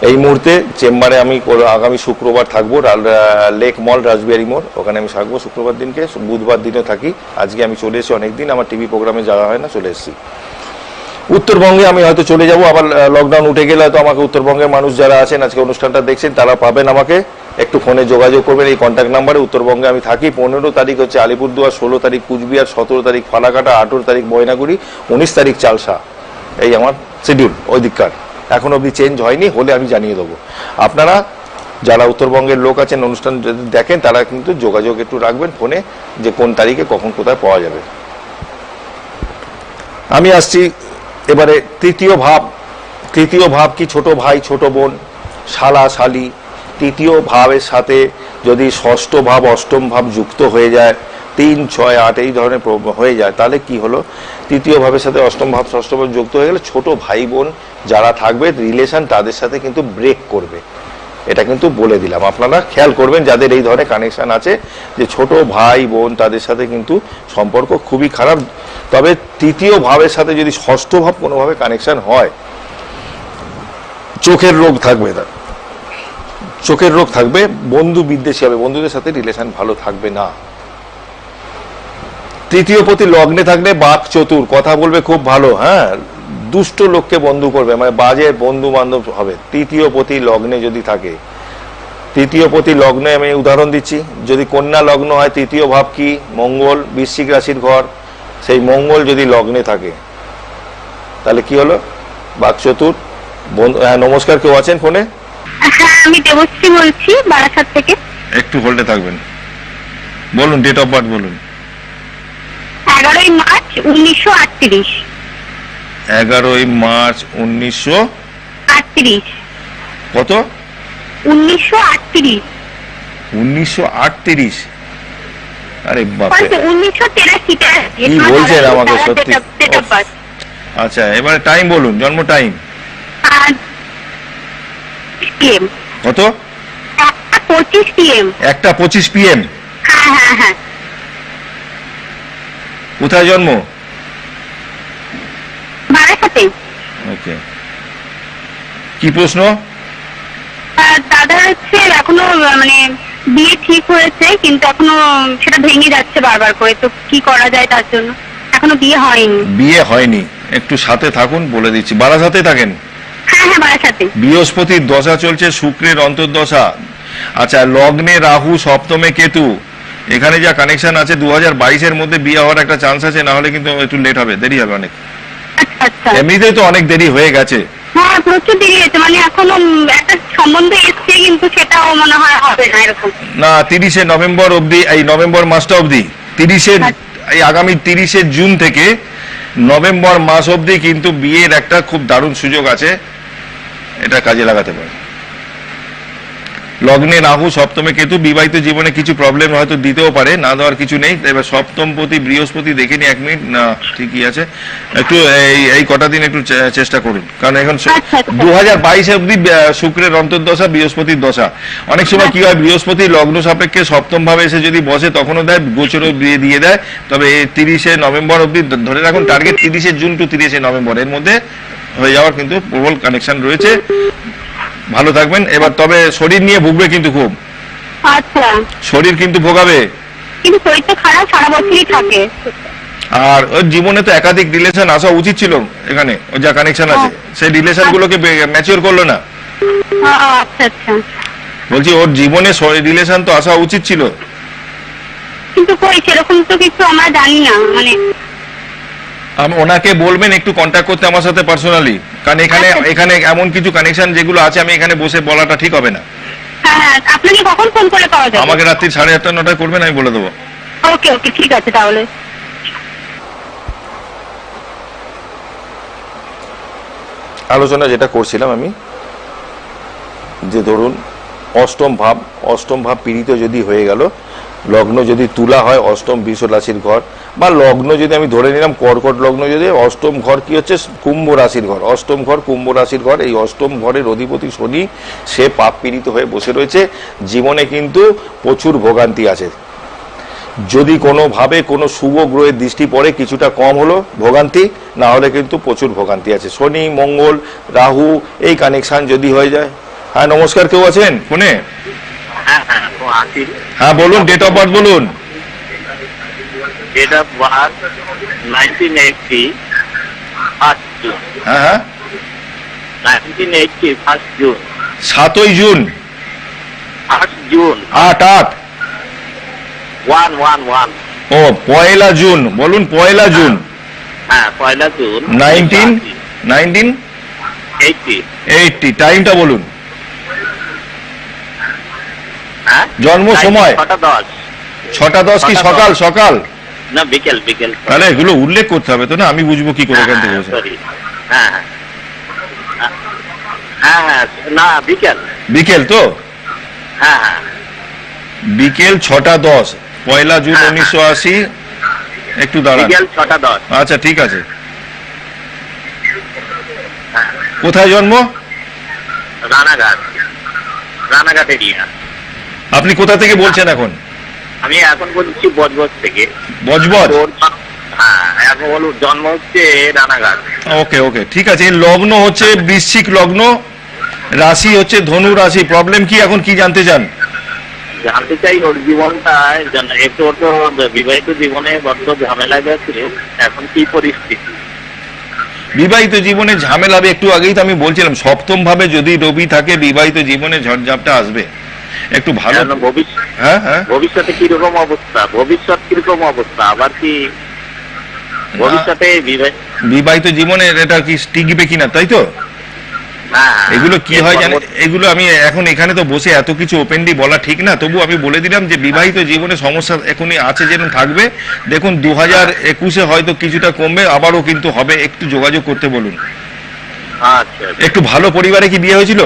এই মুহূর্তে চেম্বারে আমি আগামী শুক্রবার থাকবো, লেক মল, রাসবিহারী মোড়, ওখানে আমি থাকবো শুক্রবার দিনকে। বুধবার দিনও থাকি। আজকে আমি চলে এসেছি, অনেকদিন আমার টিভি প্রোগ্রামে যাওয়া হয় না, চলে এসেছি। উত্তরবঙ্গে আমি হয়তো চলে যাব, আবার লকডাউন উঠে গেলে হয়তো আমাকে উত্তরবঙ্গের মানুষ যারা আছেন আজকে অনুষ্ঠানটা দেখছেন তারা পাবেন আমাকে, একটু ফোনে যোগাযোগ করবেন এই কন্ট্যাক্ট নাম্বারে। উত্তরবঙ্গে আমি থাকি। 15 তারিখ হচ্ছে আলিপুরদুয়ার, 16 তারিখ কুচবিহার, 17 তারিখ ফালাকাটা, 18 তারিখ ময়নাগুড়ি, 19 তারিখ চালসা। এই আমার শিডিউল ওই দিককার, এখন অবধি চেঞ্জ হয়নি, হলে আমি জানিয়ে দেবো। আপনারা যারা উত্তরবঙ্গের লোক আছেন অনুষ্ঠান যদি দেখেন তারা কিন্তু যোগাযোগ একটু রাখবেন ফোনে, যে কোন তারিখে কখন কোথায় পাওয়া যাবে। আমি আসছি এবারে তৃতীয় ভাব। তৃতীয় ভাব কি? ছোট ভাই, ছোট বোন, শালা, শালি। তৃতীয় ভাবের সাথে যদি ষষ্ঠ ভাব, অষ্টম ভাব যুক্ত হয়ে যায়, 3, 6, 8 এই ধরনের হয়ে যায়, তাহলে কি হলো? তৃতীয় ভাবের সাথে অষ্টম ভাব, ষষ্ঠ ভাব যুক্ত হয়ে গেলে ছোট ভাই বোন যারা থাকবে রিলেশন, তাদের সাথে কিন্তু ব্রেক করবে। এটা কিন্তু বলে দিলাম, আপনারা খেয়াল করবেন যাদের এই ধরনের কানেকশন আছে, যে ছোট ভাই বোন তাদের সাথে কিন্তু সম্পর্ক খুবই খারাপ। তবে তৃতীয় ভাবের সাথে যদি ষষ্ঠ ভাব কোনোভাবে কানেকশন হয়, চোখের রোগ থাকবে, তার চোখের রোগ থাকবে, বন্ধু বিদ্বেষী হবে, বন্ধুদের সাথে রিলেশন ভালো থাকবে না। তৃতীয় পতি লগ্নে থাকলে বাক চতুর, কথা বলবে খুব ভালো, হ্যাঁ, দুষ্ট লোককে বন্ধু করবে, মানে বাজে বন্ধু বান্ধব হবে। তৃতীয় পতি লগ্নে যদি থাকে, তৃতীয় পতি লগ্নে আমি উদাহরণ দিচ্ছি, যদি কন্যা লগ্ন হয়, তৃতীয় ভাব কি? মঙ্গল, বৃশ্চিক রাশির ঘর, সেই মঙ্গল যদি লগ্নে থাকে তাহলে কি হলো? বাক চতুর। হ্যাঁ, নমস্কার, কেউ আছেন ফোনে? হ্যাঁ, আমি দেবশ্রী বলছি, বারাসাত থেকে। একটু হোল্ডে থাকবেন, বলুন ডেট অফ বার্থ বলুন। 11ই মার্চ 1938। 11ই মার্চ 1938। কত? 1938। 1938? আরে বাপরে, 1983 কি বলছেন আমাকে সত্যি? আচ্ছা, এবারে টাইম বলুন, জন্ম টাইম কত? 1:25 PM। 1:25 PM? হ্যাঁ হ্যাঁ হ্যাঁ। কোথায় জন্ম? বারাসাতে। ওকে, কি প্রশ্ন? দাদা হচ্ছে এখনো মানে বিয়ে ঠিক হয়েছে, কিন্তু এখনো সেটা ভেঙে যাচ্ছে বারবার করে, তো কি করা যায় তার জন্য? এখনো বিয়ে হয়নি। বিয়ে হয়নি, একটু সাথে থাকুন, বলে দিচ্ছি। বারাসাতে থাকেন? হ্যাঁ হ্যাঁ, বারাসাতে। বৃহস্পতির দশা চলছে, শুক্রের অন্তর্দশা। আচ্ছা, লগ্নে রাহু, সপ্তমে কেতু, এখানে যা কানেকশন আছে 2022-এর মধ্যে বিয়ে হওয়ার একটা চান্স আছে, না হলে কিন্তু একটু লেট হবে, দেরি হবে অনেক। আচ্ছা আচ্ছা। এমনিতেই তো অনেক দেরি হয়ে গেছে। হ্যাঁ, প্রচুর দেরি হয়েছে, মানে এখনো একটা সম্বন্ধ এসছে কিন্তু সেটাও মনে হয় হবে না এরকম। না, 30শে নভেম্বর অবধি, এই নভেম্বর মাসটা অবধি, 30শে এই আগামী 30শে জুন থেকে নভেম্বর মাস অবধি কিন্তু বিয়ের একটা খুব দারুণ সুযোগ আছে। এটা কাজে লাগাতে পারে। লগ্নে রাহু, সপ্তমে কেতু, বিবাহিত জীবনে কিছু প্রবলেম হয়তো দিতেও পারে, না দেওয়ার কিছু নেই। এবার সপ্তমপতি বৃহস্পতি দেখে নি, 1 মিনিট, না ঠিকই আছে। একটু এই কটা দিন একটু চেষ্টা করুন, কারণ এখন 2022 অব্দি শুক্রের অন্তর্দশা, বৃহস্পতির দশা। অনেক সময় কি হয়, বৃহস্পতি লগ্ন সাপেক্ষে সপ্তম ভাবে এসে যদি বসে তখনও দেয়, গোচরও দিয়ে দেয়। তবে 30শে নভেম্বর অব্দি ধরে রাখুন, টার্গেট 30শে জুন টু 30শে নভেম্বর, এর মধ্যে হয়ে যাওয়ার কিন্তু প্রবল কানেকশন রয়েছে। ভালো থাকবেন। এবার তবে শরীর নিয়ে ভুগবে কিন্তু খুব, আচ্ছা, শরীর কিন্তু ভোগাবে। কিন্তু শরীরটা খারাপ সারা বছরই থাকে। আর ওর জীবনে তো একাধিক রিলেশন আসা উচিত ছিল, এখানে ওর যা কানেকশন আছে সেই রিলেশন গুলোকে ম্যাচিওর করলো না। আচ্ছা আচ্ছা, বলছি ওর জীবনে রিলেশন তো আসা উচিত ছিল, কিন্তু কই সেরকম তো কিছু আমরা জানি না। মানে আমি ওনাকে বলবেন একটু কন্ট্যাক্ট করতে আমার সাথে পার্সোনালি, কারণ এখানে এমন কিছু কানেকশন যেগুলো আছে আমি এখানে বসে বলাটা ঠিক হবে না। হ্যাঁ, আপনাকে কখন ফোন করে পাওয়া যাবে? আমাকে রাত্রি 8:30 9টায় করবেন, আমি বলে দেবো। ওকে ওকে, ঠিক আছে তাহলে। আলোচনা যেটা করছিলাম আমি, যে ধরুন অষ্টম ভাব পীড়িত যদি হয়ে গেল, লগ্ন যদি তুলা হয়, অষ্টম বৃষ রাশির ঘর, বা লগ্ন যদি আমি ধরে নিলাম কর্কট লগ্ন, যদি অষ্টম ঘর কি হচ্ছে, কুম্ভ রাশির ঘর, অষ্টম ঘর কুম্ভ রাশির ঘর, এই অষ্টম ঘরের অধিপতি শনি, সে পাপ পীড়িত হয়ে বসে রয়েছে। জীবনে কিন্তু প্রচুর ভোগান্তি আছে। যদি কোনোভাবে কোনো শুভ গ্রহের দৃষ্টি পড়ে কিছুটা কম হলো ভোগান্তি, না হলে কিন্তু প্রচুর ভোগান্তি আছে। শনি, মঙ্গল, রাহু, এই কানেকশন যদি হয়ে যায়। হ্যাঁ নমস্কার, কেউ আছেন ফোনে? হ্যাঁ বলুন, ডেট অফ বার্থ বলুন। Date of birth 1980 1st June। হ্যাঁ 1980 1st June। 7ই জুন, 1st June। 8 1 ও 1 জুন, বলুন 1 জুন। হ্যাঁ 1 জুন 1980। টাইমটা বলুন, হ্যাঁ জন্ম সময় 6:10 কি সকাল? সকাল না বিকেল। তাহলে এগুলো উল্লেখ করতে হবে তো, না আমি বুঝবো কি করে এখান থেকে বসে। হ্যাঁ না বিকেল তো, হ্যাঁ বিকেল 6:10, 1 জুন 1980। একটু দাঁড়ান, বিকেল 6:10। আচ্ছা ঠিক আছে। কোথায় জন্ম? রানাঘাট এরিয়া। আপনি কোথা থেকে বলছেন এখন? আমি এখন বলছি বজবজ থেকে। বজবজ? হ্যাঁ, এখন বলুন জন্ম হচ্ছে রানাঘাট। ওকে ঠিক আছে। লগ্ন হচ্ছে বৃশ্চিক লগ্ন, রাশি হচ্ছে ধনু রাশি। প্রবলেম কি এখন, কি জানতে চান? জানতে চাই ওর জীবনটা, একটু তো বিবাহিত জীবনে বড্ড ঝামেলা গেছে, এখন কি পরিস্থিতি? বিবাহিত জীবনে ঝামেলা হবে, একটু আগেই তো আমি বলছিলাম, সপ্তম ভাবে যদি রবি থাকে বিবাহিত জীবনে ঝড়ঝাপটা আসবে। একটু ভালো ভবিষ্যতে কিরকম অবস্থা, আবার কি ভবিষ্যতে বিবাহিত জীবনে এটা কি টিকবে কিনা, তাই তো? এগুলো কি হয় জানেন, এগুলো আমি এখন এখানে তো বসে এত কিছু ওপেনলি বলা ঠিক না, তবু আমি বলে দিলাম যে বিবাহিত জীবনে সমস্যা এখনই আছে, যেরকম থাকবে। দেখুন 2021-এ হয়তো কিছুটা কমবে, আবারও কিন্তু হবে। একটু যোগাযোগ করতে বলুন। আচ্ছা, একটু ভালো পরিবারে কি বিয়ে হয়েছিল?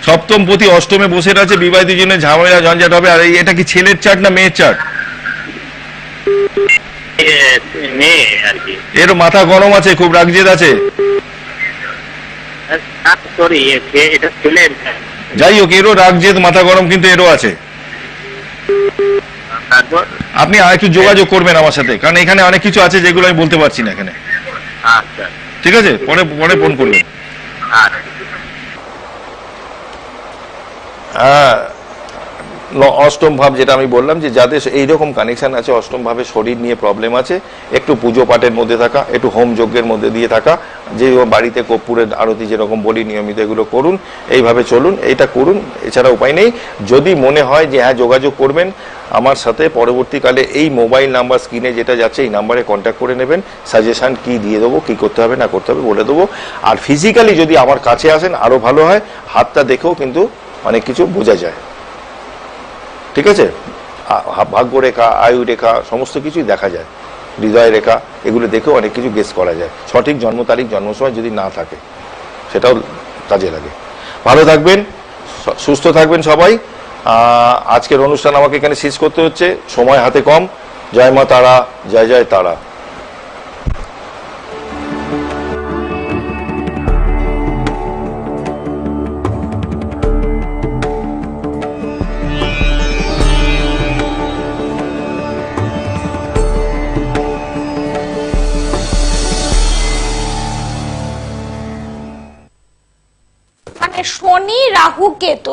সপ্তম পতি অষ্টমে বসে আছে, বিবাহিত জীবনে ঝামেলা ঝঞ্ঝাট হবে। আর এটা কি ছেলের চার্ট না মেয়ের চার্ট? এরও মাথা গরম আছে, খুব রাগজেদ আছে। যাই হোক, এরও রাগজেদ মাথা গরম কিন্তু এরও আছে। আপনি একটু যোগাযোগ করবেন আমার সাথে, কারণ এখানে অনেক কিছু আছে যেগুলো আমি বলতে পারছি না এখানে। ঠিক আছে, পরে ফোন করবেন। অষ্টম ভাব, যেটা আমি বললাম, যে যাদের এইরকম কানেকশন আছে, অষ্টম ভাবে শরীর নিয়ে প্রবলেম আছে, একটু পুজো পাঠের মধ্যে থাকা, একটু হোম যজ্ঞের মধ্যে দিয়ে থাকা, যে বাড়িতে কর্পূরের আরতি যেরকম বলি নিয়মিত এগুলো করুন, এইভাবে চলুন, এইটা করুন, এছাড়া উপায় নেই। যদি মনে হয় যে হ্যাঁ যোগাযোগ করবেন আমার সাথে, পরবর্তীকালে এই মোবাইল নাম্বার স্ক্রিনে যেটা যাচ্ছে এই নাম্বারে কন্ট্যাক্ট করে নেবেন। সাজেশন কি দিয়ে দেবো, কি করতে হবে না করতে হবে বলে দেবো। আর ফিজিক্যালি যদি আমার কাছে আসেন আরো ভালো হয়, হাতটা দেখেও কিন্তু অনেক কিছু বোঝা যায়। ঠিক আছে, ভাগ্য রেখা, আয়ু রেখা সমস্ত কিছুই দেখা যায়। হৃদয় রেখা, এগুলো দেখেও অনেক কিছু গেস করা যায়। সঠিক জন্ম তারিখ, জন্ম সময় যদি না থাকে সেটাও কাজে লাগে। ভালো থাকবেন, সুস্থ থাকবেন সবাই। আজকের অনুষ্ঠান আমাকে এখানে শেষ করতে হচ্ছে, সময় হাতে কম। জয় মা তারা, জয় জয় তারা। মানে শনি রাহু কেতু